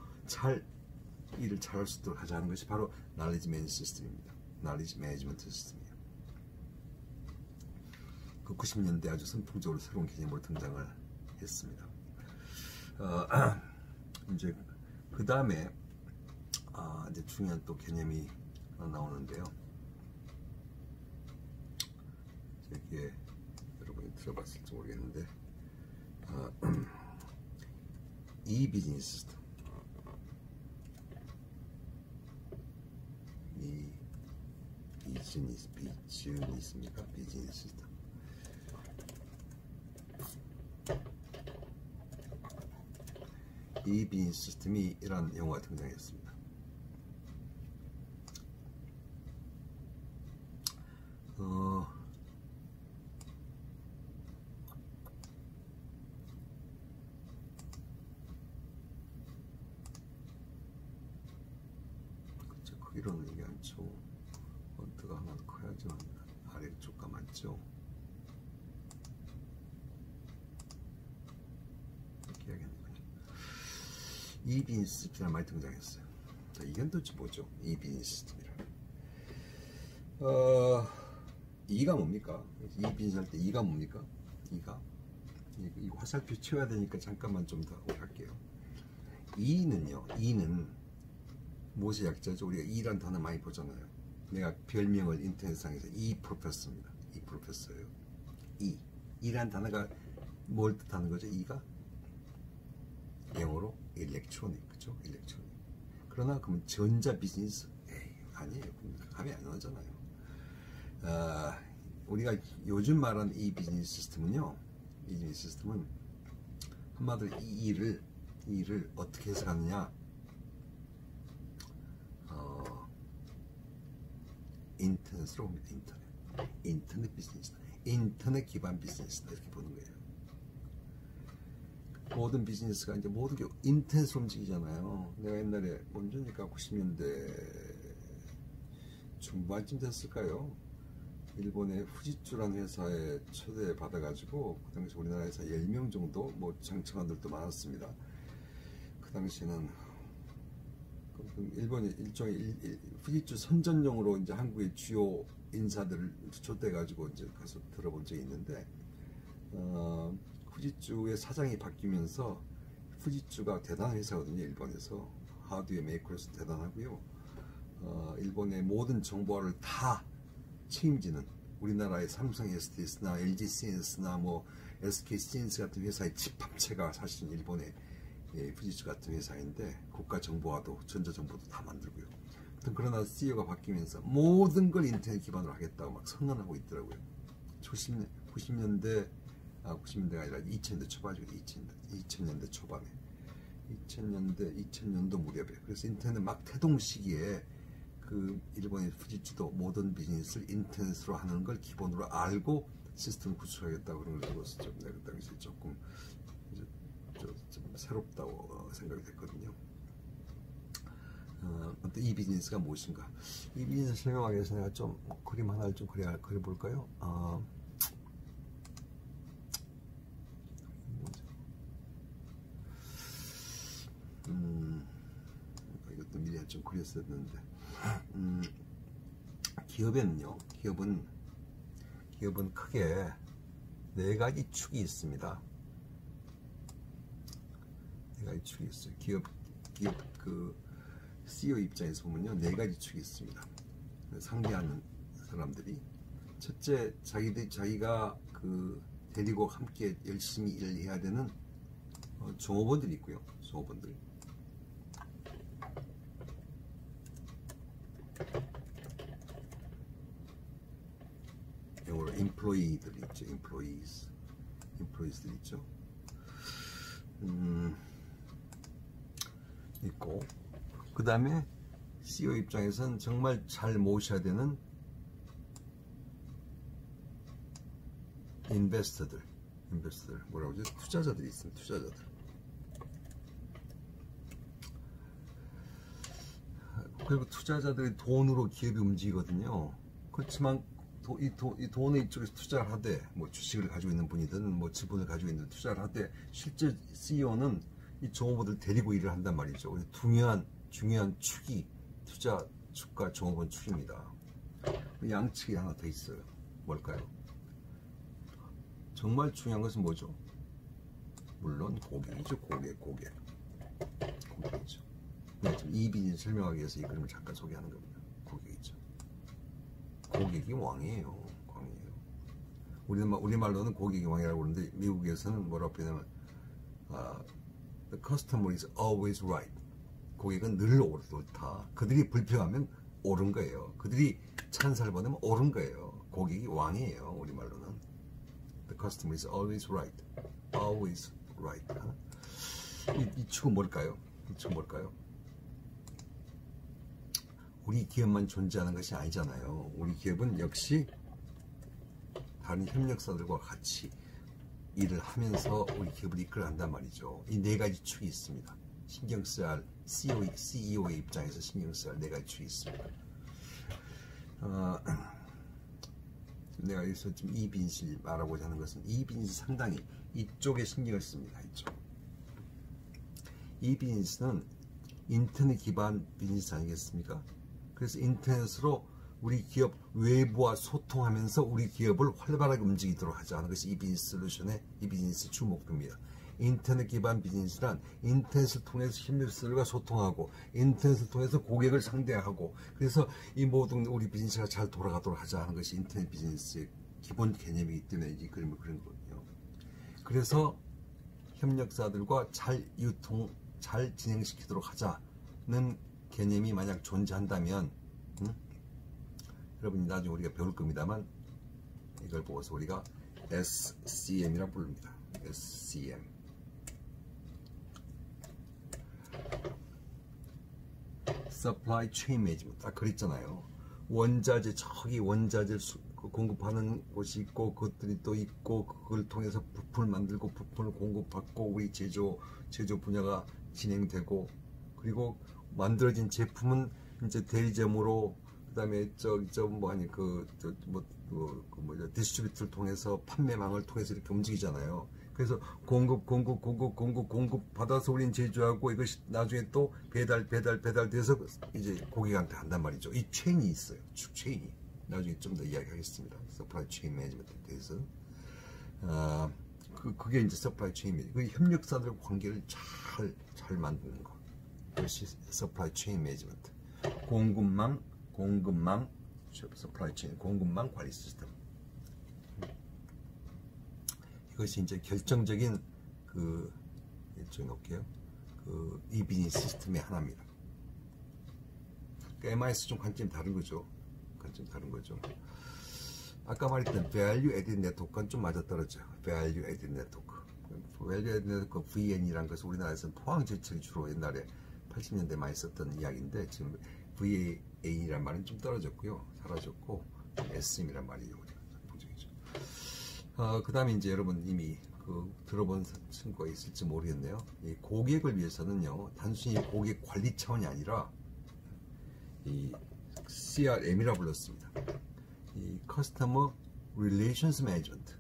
일을 잘할 수 있도록 하자는 것이 바로 knowledge management 시스템입니다. knowledge management 시스템이에요. 그 90년대 아주 선풍적으로 새로운 개념으로 등장을 했습니다. 이제 그 다음에 이제 중요한 또 개념이 나오는데요. 이게 여러분이 들어봤을지 모르겠는데 이 비즈니스 시스템, 비즈니스입니까? 비즈니스 시스템. 이 비즈니스 시스템이 이란 용어가 등장했습니다. 그쵸, 크기로는 이게 않죠. 폰트가 하나 더 커야죠. 아래쪽가 맞죠? 이렇게 해야겠네요. 이 비즈니스 시스템이 많이 등장했어요. 자, 이건 도대체 뭐죠? 이 비즈니스 시스템이라. 이가 뭡니까? 이 비즈니스 할 때 이가 뭡니까? 이 화살표 채워야 되니까 잠깐만 좀 더 할게요. 이는요, 이는 무엇의 약자죠? 우리가 이란 단어 많이 보잖아요. 내가 별명을 인터넷상에서 이 프로페서입니다. 이 프로페서예요. 이란 단어가 뭘 뜻하는 거죠? 이가 영어로 일렉트로닉, 그죠? 일렉트로닉. 그러나 그러면 전자 비즈니스? 아니에요. 감이 안 오잖아요. 우리가 요즘 말하는 이 비즈니스 시스템은요, 이 비즈니스 시스템은 한마디로 이 일을 어떻게 해석하느냐? 인터넷으로 봅니다. 인터넷 비즈니스, 인터넷 기반 비즈니스다, 이렇게 보는 거예요. 모든 비즈니스가 이제 모든 게 인터넷으로 움직이잖아요. 내가 옛날에 언제니까 90년대 중반쯤 됐을까요? 일본의 후지츠라는 회사에 초대 받아가지고 그 당시 우리나라에서 10명 정도 뭐 장청한들도 많았습니다. 그 당시에는 일본이 일종의 후지츠 선전용으로 이제 한국의 주요 인사들을 초대해가지고 이제 가서 들어본 적이 있는데, 후지츠의 사장이 바뀌면서 후지츠가 대단한 회사거든요. 일본에서 하드웨어 메이커로서 대단하고요. 일본의 모든 정보화를 다 책임지는 우리나라의 삼성 SDS나 LG CNS나 뭐 SK CNS 같은 회사의 집합체가 사실 일본의 후지츠 같은 회사인데, 국가 정보화도 전자 정보도 다 만들고요. 그러나 CEO가 바뀌면서 모든 걸 인터넷 기반으로 하겠다고 막 선언하고 있더라고요. 90년대가 아니라 2000년대 초반이죠. 2000년대 초반에 2000년도 무렵에. 그래서 인터넷 막 태동 시기에 그 일본의 후지츠도 모든 비즈니스를 인터넷으로 하는 걸 기본으로 알고 시스템을 구축하겠다고 그런 걸 들었을 때 내가 그 당시에 조금 좀 새롭다고 생각이 됐거든요. 이 비즈니스가 무엇인가? 이 비즈니스 설명하기 위해서 내가 좀 그림 하나를 좀 그려볼까요? 이것도 미리 좀 그렸어야 했는데, 기업에는요, 기업은 크게 4가지 축이 있습니다. 4가지 축이 있어요. 기업 그 CEO 입장에서 보면요, 4가지 축이 있습니다. 상대하는 사람들이, 첫째, 자기가 그 데리고 함께 열심히 일을 해야 되는 종업원들이 있고요. 종업원들. 영어로 employee들이 있죠. employees들이 있죠. 있고, 그 다음에 CEO 입장에서는 정말 잘 모셔야 되는 인베스터들, 뭐라고 하죠? 투자자들이 있습니다. 투자자들. 그리고 투자자들이 돈으로 기업이 움직이거든요. 그렇지만 이 돈을 이쪽에서 투자를 하되, 뭐 주식을 가지고 있는 분이든 뭐 지분을 가지고 있는 투자를 하되, 실제 CEO는 이 종업원들 데리고 일을 한단 말이죠. 그래서 중요한 축이 투자 축과 종업원 축입니다. 양측이 하나 더 있어요. 뭘까요? 정말 중요한 것은 뭐죠? 물론 고객이죠. 고객이죠. 네, 지금 이 비즈니스 설명하기 위해서 이 그림을 잠깐 소개하는 겁니다. 고객이죠. 고객이 왕이에요. 우리말로는 고객이 왕이라고 그러는데 미국에서는 뭐라고 표현하면 the customer is always right. 고객은 늘 옳다. 그들이 불평하면 옳은 거예요. 그들이 찬사를 받으면 옳은 거예요. 고객이 왕이에요. 우리말로는 the customer is always right. always right. 이 축은 뭘까요? 이 축은 뭘까요? 우리 기업만 존재하는 것이 아니잖아요. 우리 기업은 역시 다른 협력사들과 같이 일을 하면서 우리 기업을 이끌어간단 말이죠. 이 네 가지 축이 있습니다. 신경 써야 할 CEO의 입장에서 신경 써야 할 네 가지 축이 있습니다. 내가 여기서 지금 이 비즈니스 말하고자 하는 것은 이 비즈니스 상당히 이쪽에 신경을 씁니다. 이쪽. 이 비즈니스는 인터넷 기반 비즈니스 아니겠습니까? 그래서 인터넷으로 우리 기업 외부와 소통하면서 우리 기업을 활발하게 움직이도록 하자 하는 것이 이 비즈니스 솔루션의 이 비즈니스 주 목표입니다. 인터넷 기반 비즈니스란 인터넷을 통해서 협력사들과 소통하고 인터넷을 통해서 고객을 상대하고 그래서 이 모든 우리 비즈니스가 잘 돌아가도록 하자 하는 것이 인터넷 비즈니스의 기본 개념이기 때문에 이 그림을 그린 거거든요. 그래서 협력사들과 잘 진행시키도록 하자는 개념이 만약 존재한다면 여러분이 나중에 우리가 배울 겁니다만 이걸 보고서 우리가 SCM이라고 부릅니다. SCM. Supply Chain Management. 딱 그랬잖아요. 원자재, 저기 원자재를 공급하는 곳이 있고 그것들이 또 있고 그걸 통해서 부품을 만들고 부품을 공급받고 우리 제조 분야가 진행되고 그리고 만들어진 제품은 이제 대리점으로 그다음에 디스트리뷰터를 통해서 판매망을 통해서 이렇게 움직이잖아요. 그래서 공급 받아서 우리는 제조하고 이것이 나중에 또 배달돼서 이제 고객한테 한단 말이죠. 이 체인이 있어요. 축 체인이. 나중에 좀 더 이야기하겠습니다. 서플라이 체인 매니지먼트에 대해서. 그게 이제 서플라이 체인 매니지먼트. 그 협력사들과 관계를 잘 만드는 거. 그것이 서플라이 체인 매니지먼트. 공급망 서플라이 체인 공급망 관리 시스템. 이것이 이제 결정적인 이 비즈니스 시스템의 하나입니다. 그러니까 MIS 좀 관점이 다른 거죠. 아까 말했던 Value Added Network과는 좀 맞아떨어져요. Value Added Network. Value Added Network VN이라는 것은 우리나라에서는 포항제철이 주로 옛날에 80년대 많이 썼던 이야기인데 지금 VAN이라는 말은 좀 떨어졌고요. 사라졌고 SM이란 말이 전통적이죠. 그 다음에 이제 여러분 이미 들어본 친구가 있을지 모르겠네요. 이 고객을 위해서는요, 단순히 고객 관리 차원이 아니라 이 CRM이라고 불렀습니다. 이 Customer Relations Management.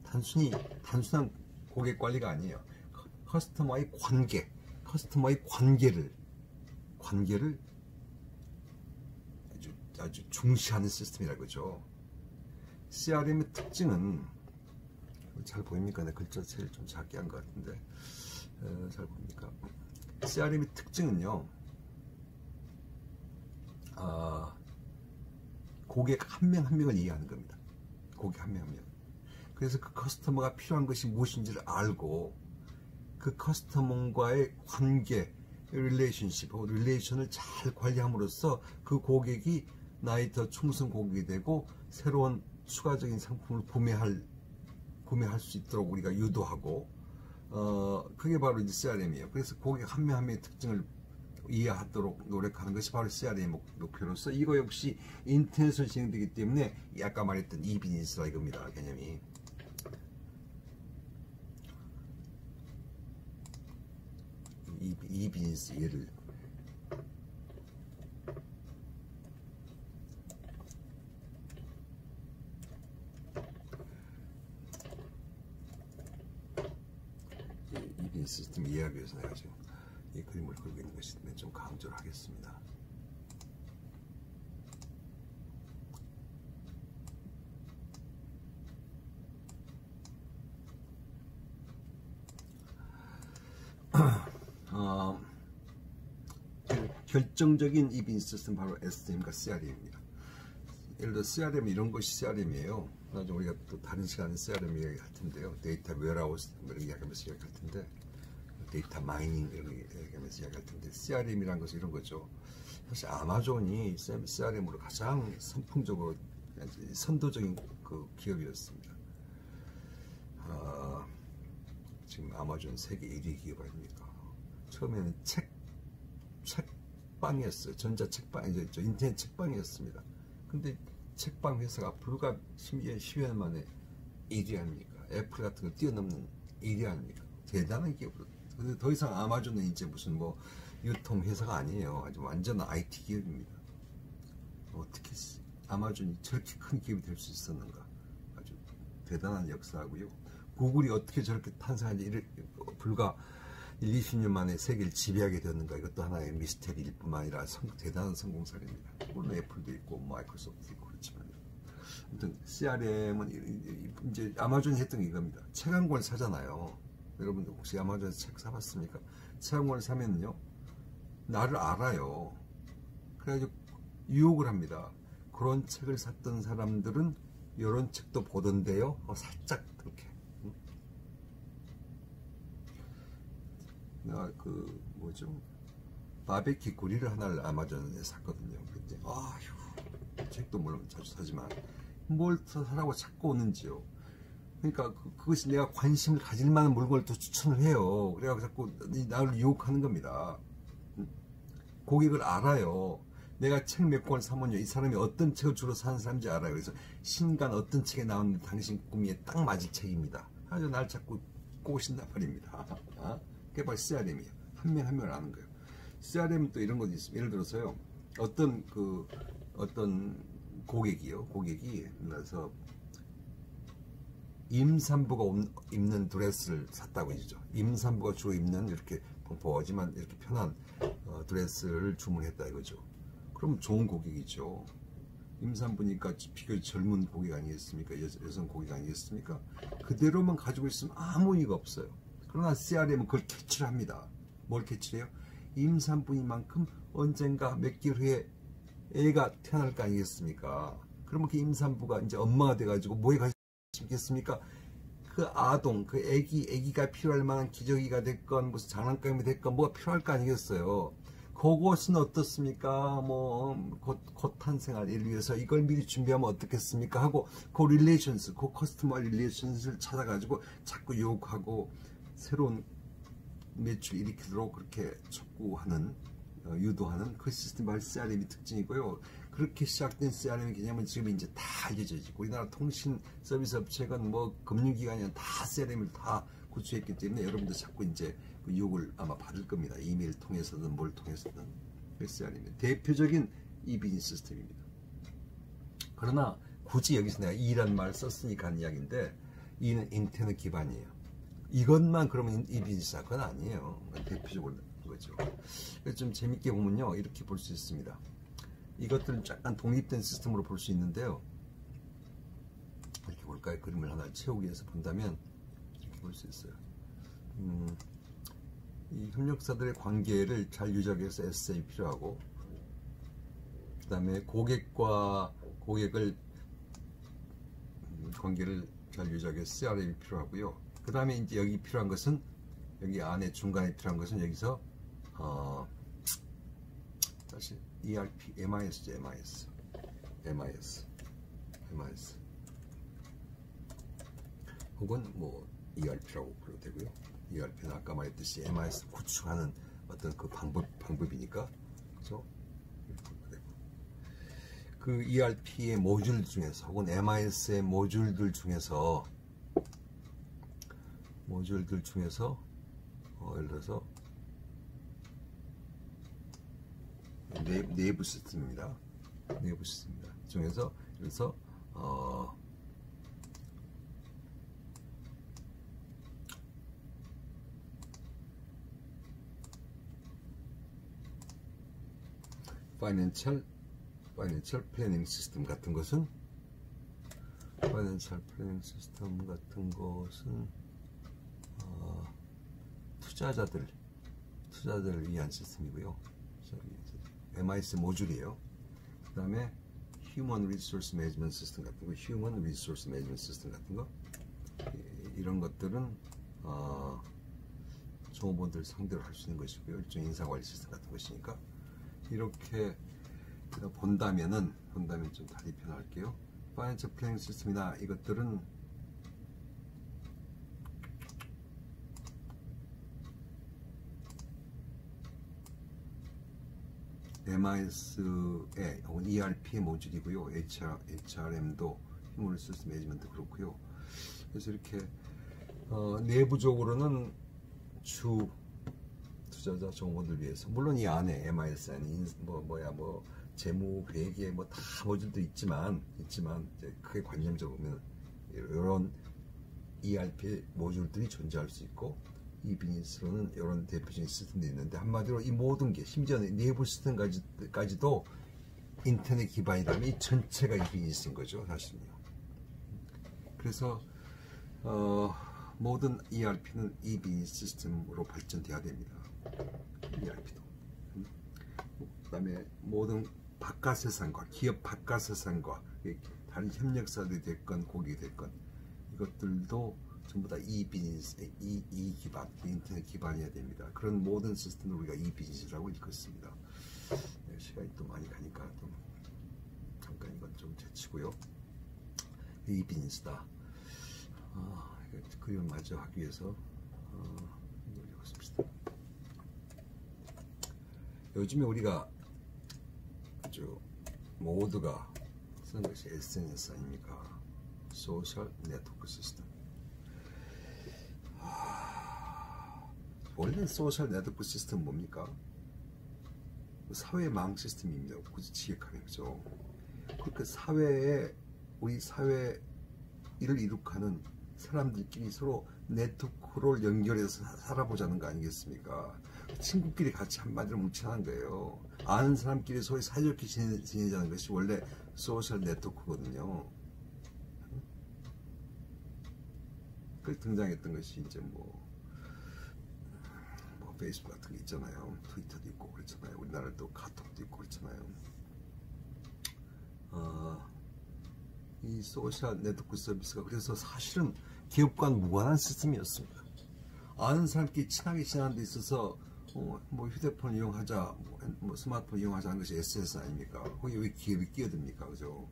단순한 고객 관리가 아니에요. 커스터머의 관계를 아주 중시하는 시스템이라고 그러죠. CRM의 특징은 잘 보입니까? 내 글자 제일 좀 작게 한 것 같은데 잘 보입니까? CRM의 특징은요, 고객 한 명 한 명을 이해하는 겁니다. 고객 한 명 한 명. 그래서 그 커스터머가 필요한 것이 무엇인지를 알고 그 커스터머와의 관계, 릴레이션을 잘 관리함으로써 그 고객이 나의 더 충성 고객이 되고 새로운 추가적인 상품을 구매할 수 있도록 우리가 유도하고 그게 바로 이제 CRM이에요. 그래서 고객 한 명 한 명의 특징을 이해하도록 노력하는 것이 바로 CRM 목표로서 이거 역시 인터넷으로 진행되기 때문에 아까 말했던 이 비즈니스라 이겁니다. 개념이. 이 비즈니스 예를 이 비즈니스 시스템 이해하기 위해서 내가 지금 이 그림을 그리고 있는 것이 때문에 좀 강조를 하겠습니다. 결정적인 이 비즈니스 시스템 바로 SM과 CRM입니다. 예를 들어 CRM 이런 것이 CRM이에요. 나중에 우리가 또 다른 시간에 CRM 이야기할 텐데요. 데이터 웨어하우스 이런 이야기하면서 이야기할 텐데, 데이터 마이닝 이런 거 이야기하면서 이야기할 텐데, CRM이란 것은 이런 거죠. 사실 아마존이 CRM으로 가장 선풍적으로 선도적인 그 기업이었습니다. 지금 아마존 세계 1위 기업 아닙니까? 처음에는 책방이었어요. 전자책방, 이제 인터넷 책방이었습니다. 근데 책방 회사가 불과 10년 만에 1위 아닙니까? 애플 같은 거 뛰어넘는 1위 아닙니까? 대단한 기업으로. 근데 더 이상 아마존은 이제 무슨 뭐 유통 회사가 아니에요. 아주 완전한 IT 기업입니다. 어떻게 아마존이 저렇게 큰 기업이 될 수 있었는가? 아주 대단한 역사고요. 구글이 어떻게 저렇게 탄생한지 불과 20년 만에 세계를 지배하게 되었는가? 이것도 하나의 미스테리일 뿐만 아니라 대단한 성공사례입니다. 물론 애플도 있고 마이크로소프트도 있고 그렇지만, 아무튼 CRM은 이제 아마존이 했던 게 이겁니다. 책 한 권 사잖아요. 여러분들 혹시 아마존에서 책 사봤습니까? 책 한 권을 사면요, 나를 알아요. 그래가지고 유혹을 합니다. 그런 책을 샀던 사람들은 이런 책도 보던데요. 살짝 그렇게. 내가 그 뭐죠? 바베큐 고리를 하나를 아마존에 샀거든요. 근데 아휴, 책도 물론 자주 사지만 뭘 사라고 찾고 오는지요. 그러니까 그것이 내가 관심을 가질 만한 물건을 또 추천을 해요. 그래가지고 자꾸 나를 유혹하는 겁니다. 고객을 알아요. 내가 책 몇 권을 사면요, 이 사람이 어떤 책을 주로 사는 사람인지 알아요. 그래서 신간 어떤 책에 나오는데 당신 꿈에 딱 맞을 책입니다. 아주 날 자꾸 꼬신단 말입니다. 그게 바로 CRM이에요. 한 명 한 명을 아는 거예요. CRM은 또 이런 것도 있습니다. 예를 들어서요, 어떤 고객이 그래서 임산부가 입는 드레스를 샀다고 해주죠. 임산부가 주로 입는 이렇게 펑퍼하지만 이렇게 편한 드레스를 주문했다 이거죠. 그럼 좋은 고객이죠. 임산부니까 비교적 젊은 고객 아니겠습니까? 여성 고객 아니겠습니까? 그대로만 가지고 있으면 아무 의미가 없어요. 그러나 CRM은 그걸 캐치를 합니다. 뭘 캐치해요? 임산부인 만큼 언젠가 몇 개월 후에 애가 태어날 거 아니겠습니까? 그러면 그 임산부가 이제 엄마가 돼가지고 뭐에 관심 있겠습니까? 그 아동, 그 애기가 필요할 만한 기저귀가 됐건 무슨 장난감이 됐건 뭐가 필요할 거 아니겠어요? 그것은 어떻습니까? 뭐 곧 탄생할 위해서 이걸 미리 준비하면 어떻겠습니까? 하고 그 릴레이션스, 그 커스터머 릴레이션스를 찾아가지고 자꾸 유혹하고 새로운 매출 일으키도록 그렇게 촉구하는, 유도하는 그 시스템이 바로 CRM이 특징이고요. 그렇게 시작된 CRM의 개념은 지금 이제 다 알려져 있고, 우리나라 통신 서비스 업체건 뭐 금융기관이건 다 CRM을 다 구축했기 때문에 여러분들 자꾸 이제 그 유혹을 아마 받을 겁니다. 이메일 통해서든 뭘 통해서든. 그 CRM이 대표적인 이 비즈니스 시스템입니다. 그러나 굳이 여기서 내가 이란 말을 썼으니까 하는 이야기인데, 이는 인터넷 기반이에요. 이것만 그러면 이 비즈니스 사건 아니에요. 대표적으로 거죠. 그래서 좀 재밌게 보면요, 이렇게 볼 수 있습니다. 이것들은 약간 독립된 시스템으로 볼 수 있는데요. 이렇게 볼까요? 그림을 하나 채우기 위해서 본다면 이렇게 볼 수 있어요. 이 협력사들의 관계를 잘 유지하기 위해서 SA이 필요하고, 그 다음에 고객과 고객을 관계를 잘 유지하기 위해서 CRM이 필요하고요. 그 다음에 이제 여기 필요한 것은, 여기 안에 중간에 필요한 것은 여기서 다시 ERP, MIS죠. MIS 혹은 뭐 ERP라고 불러도 되고요. ERP는 아까 말했듯이 MIS 구축하는 어떤 그 방법이니까, 그죠? 그 ERP의 모듈 중에서 혹은 MIS의 모듈들 중에서 예를 들어서 내부 시스템입니다. 중에서 그래서 파이낸셜 플래닝 시스템 같은 것은 투자자들, 투자자를 위한 시스템이고요. MIS 모듈이에요. 그 다음에 Human Resource Management System 같은 거, Human Resource Management System 같은 거, 이런 것들은 종업원들 상대로 할 수 있는 것이고요. 일종의 인사관리 시스템 같은 것이니까 이렇게 본다면 좀 다리 표현할게요. Financial Planning System이나 이것들은 MIS의 혹은 ERP의 모듈이고요. HRM도 Human Resource Management 그렇고요. 그래서 이렇게 내부적으로는 주 투자자 종업원들 위해서 물론 이 안에 MIS 안에 재무 회계 다 모듈도 있지만 이제 크게 관념적으로 보면 이런 ERP 모듈들이 존재할 수 있고 이 비즈니스로는 이런 대표적인 시스템도 있는데 한마디로 이 모든 게 심지어 내부 시스템까지도 인터넷 기반이라면 이 전체가 이 비즈니스인 거죠 사실은요. 그래서 모든 ERP는 이 비즈니스 시스템으로 발전돼야 됩니다. ERP도. 그 다음에 모든 바깥 세상과 기업 바깥 세상과 다른 협력사들이 됐건 고객이 됐건 이것들도 전부 다 이 비즈니스, 이 기반, 인터넷 기반이어야 됩니다. 그런 모든 시스템을 우리가 이 비즈니스라고 일컫습니다. 네, 시간이 또 많이 가니까 좀 잠깐 이건 좀 제치고요. 이 비즈니스다. 그림을 마저 하기 위해서 이걸 읽었습니다. 요즘에 우리가 아주 모두가 쓰는 것이 SNS 아닙니까? 소셜 네트워크 시스템. 원래 소셜 네트워크 시스템 뭡니까? 사회망 시스템입니다. 굳이 지역하면 그죠? 그러니까 사회에 우리 사회 일을 이룩하는 사람들끼리 서로 네트워크를 연결해서 살아보자는 거 아니겠습니까? 친구끼리 같이 한마디로 뭉쳐나는 거예요. 아는 사람끼리 서로 사이좋게 지내자는 것이 원래 소셜 네트워크거든요. 그 등장했던 것이 이제 뭐 페이스북 같은 게 있잖아요. 트위터도 있고 그렇잖아요. 우리나라도 또 카톡도 있고 그렇잖아요. 이 소셜 네트워크 서비스가 그래서 사실은 기업과는 무관한 시스템이었습니다. 아는 사람끼리 친하게 지내는 데 있어서 뭐 휴대폰 이용하자, 뭐 스마트폰 이용하자 하는 것이 SNS 아닙니까? 거기 왜 기업이 끼어듭니까? 그죠?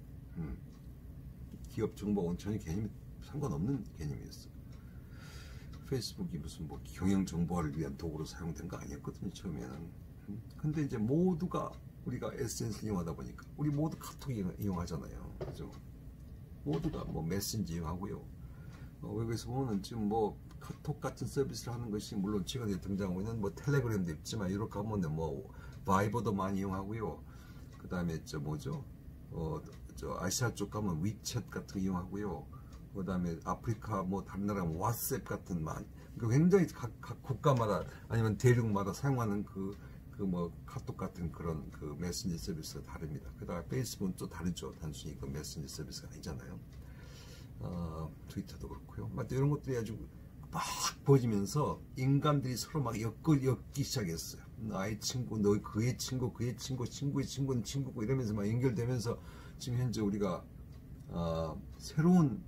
기업 정보원 전혀 개념이 상관없는 개념이었어요. 페이스북이 무슨 뭐 경영 정보화를 위한 도구로 사용된 거 아니었거든요, 처음에는. 근데 이제 모두가 우리가 SNS를 이용하다 보니까 우리 모두 카톡 이용하잖아요. 그죠? 모두가 뭐 메신저 이용하고요. 외국에서 보면 지금 뭐 카톡 같은 서비스를 하는 것이 물론 최근에 등장하고 있는 뭐 텔레그램도 있지만 이렇게 하면 뭐 바이버도 많이 이용하고요. 그 다음에 저 아시아 쪽 가면 위챗 같은 거 이용하고요. 그 다음에 아프리카 뭐 다른 나라 왓츠앱 같은 굉장히 각 국가마다 아니면 대륙마다 사용하는 그 뭐 카톡 같은 그런 그 메신저 서비스가 다릅니다. 그다가 페이스북은 또 다르죠. 단순히 그 메신저 서비스가 아니잖아요. 트위터도 그렇고요. 막 이런 것들이 아주 막 퍼지면서 인간들이 서로 막 엮기 시작했어요. 나의 친구, 너 그의 친구, 그의 친구, 친구의 친구는 친구고 이러면서 막 연결되면서 지금 현재 우리가 새로운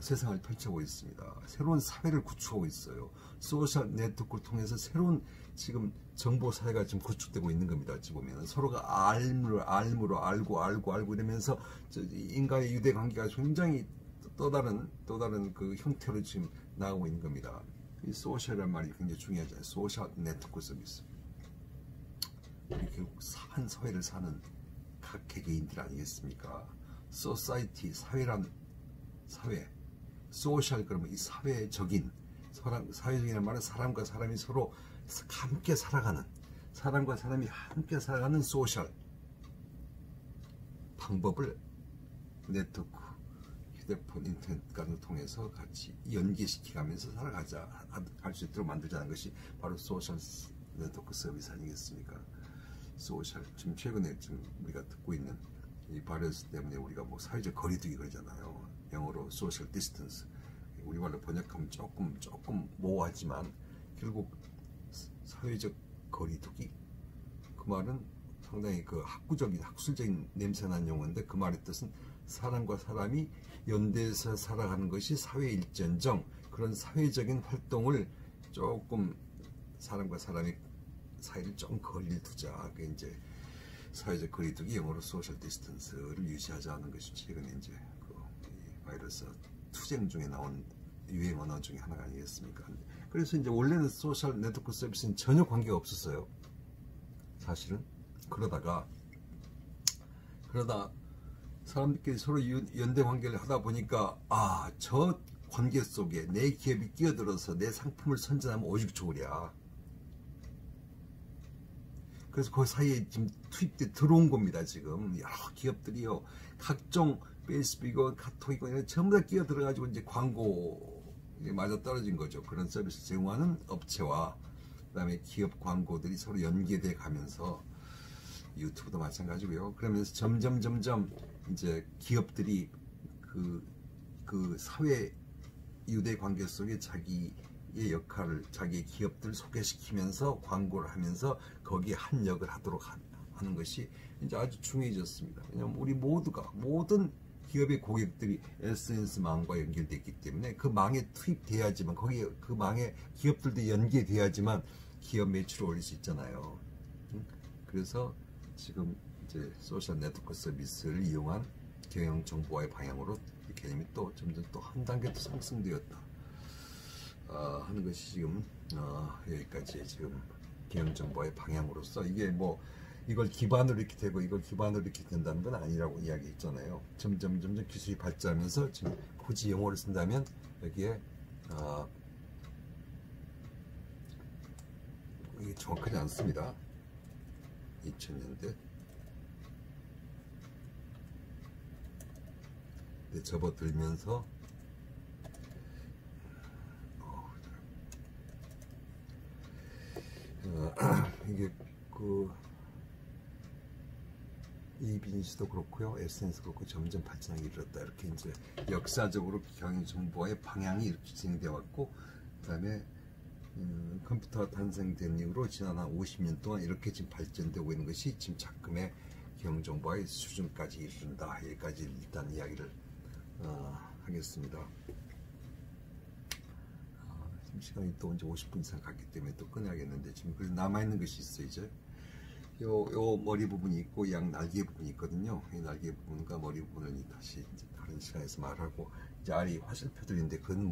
세상을 펼쳐보고 있습니다. 새로운 사회를 구축하고 있어요. 소셜 네트워크를 통해서 새로운 지금 정보 사회가 지금 구축되고 있는 겁니다. 어찌 보면 서로가 알고 이러면서 인간의 유대 관계가 굉장히 또 다른 그 형태로 지금 나오고 있는 겁니다. 이 소셜이라는 말이 굉장히 중요하잖아요. 소셜 네트워크 서비스. 우리 결국 한 사회를 사는 각 개개인들 아니겠습니까? 소사이티, 사회란 사회, 소셜 그러면 이 사회적인 사회적인이라는 말은 사람과 사람이 서로 함께 살아가는 사람과 사람이 함께 살아가는 소셜 방법을 네트워크, 휴대폰, 인터넷 같은 걸 통해서 같이 연계시켜가면서 살아가자 할 수 있도록 만들자는 것이 바로 소셜 네트워크 서비스 아니겠습니까? 소셜 지금 최근에 지금 우리가 듣고 있는 이 바이러스 때문에 우리가 뭐 사회적 거리두기 그러잖아요. 영어로 social distance. 우리말로 번역하면 조금 모호하지만 결국 사회적 거리두기. 그 말은 상당히 그 학구적인 학술적인 냄새난 용어인데 그 말의 뜻은 사람과 사람이 연대해서 살아가는 것이 사회일전정, 그런 사회적인 활동을 조금 사람과 사람이 사이를 좀 거리를 두자. 그게 이제 사회적 거리두기, 영어로 소셜 디스턴스를 유지하자는 것이 최근에 이제 그 바이러스 투쟁 중에 나온 유행 언어 중에 하나가 아니겠습니까? 그래서 이제 원래는 소셜 네트워크 서비스는 전혀 관계가 없었어요. 사실은. 그러다 사람들끼리 서로 연대 관계를 하다 보니까 저 관계 속에 내 기업이 끼어들어서 내 상품을 선전하면 오직 좋으랴. 그래서 그 사이에 지금 투입돼 들어온 겁니다. 지금 여러 기업들이요, 각종 페이스북이고 카톡이고 이런 전부 다 끼어들어가지고 이제 광고 맞아 떨어진 거죠. 그런 서비스 제공하는 업체와 그다음에 기업 광고들이 서로 연계돼 가면서, 유튜브도 마찬가지고요. 그러면서 점점 이제 기업들이 그 사회 유대 관계 속에 자기의 역할을, 자기의 기업들 소개시키면서 광고를 하면서 거기에 한 역을 하도록 하는 것이 이제 아주 중요해졌습니다. 왜냐하면 우리 모든 기업의 고객들이 SNS망과 연결되어 있기 때문에 그 망에 투입돼야지만, 거기에 그 망에 기업들도 연계돼야지만 기업 매출을 올릴 수 있잖아요. 그래서 지금 이제 소셜 네트워크 서비스를 이용한 경영 정보화의 방향으로 이 개념이 또 점점 또 한 단계 더 상승되었다 하는 것이 지금 여기까지 지금 경영 정보화의 방향으로서, 이게 뭐 이걸 기반으로 이렇게 되고 이걸 기반으로 이렇게 된다는 건 아니라고 이야기했잖아요. 점점 기술이 발전하면서 지금 굳이 영어를 쓴다면 여기에 이게 정확하지 않습니다. 2000년대 접어들면서 이게 이비인시도 그렇고요, SNS도 그렇고 점점 발전하기 이르렀다. 이렇게 이제 역사적으로 경영 정보화의 방향이 이렇게 진행되어 왔고, 그다음에 컴퓨터가 탄생된 이후로 지난 한 50년 동안 이렇게 지금 발전되고 있는 것이 지금 작금의 경영 정보화의 수준까지 이른다. 여기까지 일단 이야기를 하겠습니다. 지금 시간이 또 이제 50분 이상 갔기 때문에 또 끊어야겠는데, 지금 그래서 남아있는 것이 있어요. 이제 요 머리 부분이 있고 양 날개 부분이 있거든요. 이 날개 부분과 머리 부분을 다시 이제 다른 시간에서 말하고, 이제 아래 화살표들인데 그건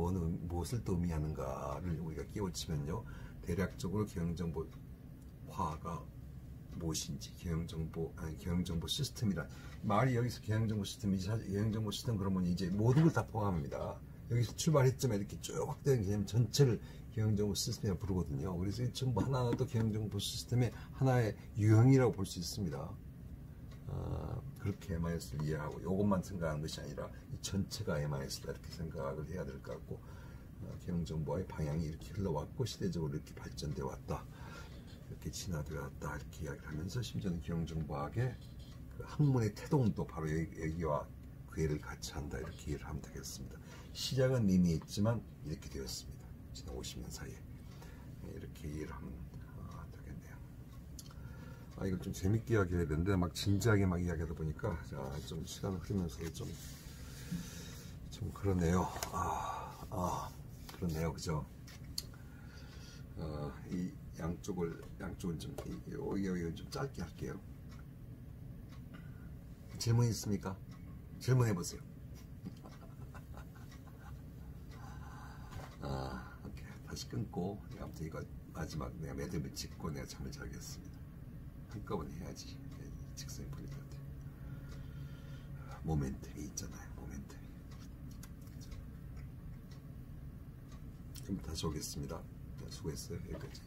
무엇을 또 의미하는가를 우리가 끼워치면요, 대략적으로 경영정보화가 무엇인지, 경영정보 시스템이란 말이, 여기서 경영정보 시스템이 경영정보 시스템 그러면 이제 모든 걸 다 포함합니다. 여기서 출발했지만 이렇게 쭉 확대된 개념 전체를 경영정보 시스템이라고 부르거든요. 그래서 이 전부 하나하나도 경영정보 시스템의 하나의 유형이라고 볼 수 있습니다. 그렇게 MIS를 이해하고 이것만 생각하는 것이 아니라 이 전체가 MIS다 이렇게 생각을 해야 될 것 같고, 경영정보화의 방향이 이렇게 흘러왔고 시대적으로 이렇게 발전되어 왔다, 이렇게 진화되어 왔다, 이렇게 이야기를 하면서 심지어는 경영정보학의 그 학문의 태동도 바로 여기와 그애를 같이 한다, 이렇게 이해를 하면 되겠습니다. 시작은 미미했지만 이렇게 되었습니다. 지난 50년 사이에. 이렇게 이해를 하면 되겠네요. 이걸 좀 재밌게 이야기해야 되는데 막 진지하게 막 이야기하다 보니까 좀 시간 흐르면서 좀 그러네요. 그러네요. 그죠? 이 양쪽을 좀 여기 좀 짧게 할게요. 질문 있습니까? 질문해 보세요. 오케이. 다시 끊고, 아무튼 이거 마지막 내가 매듭을 짚고 내가 잠을 자겠습니다. 한꺼번에 해야지 직성이 풀릴 것 같아요. 모멘텀이 있잖아요. 모멘텀이. 그럼 다시 오겠습니다. 수고했어요. 여기까지.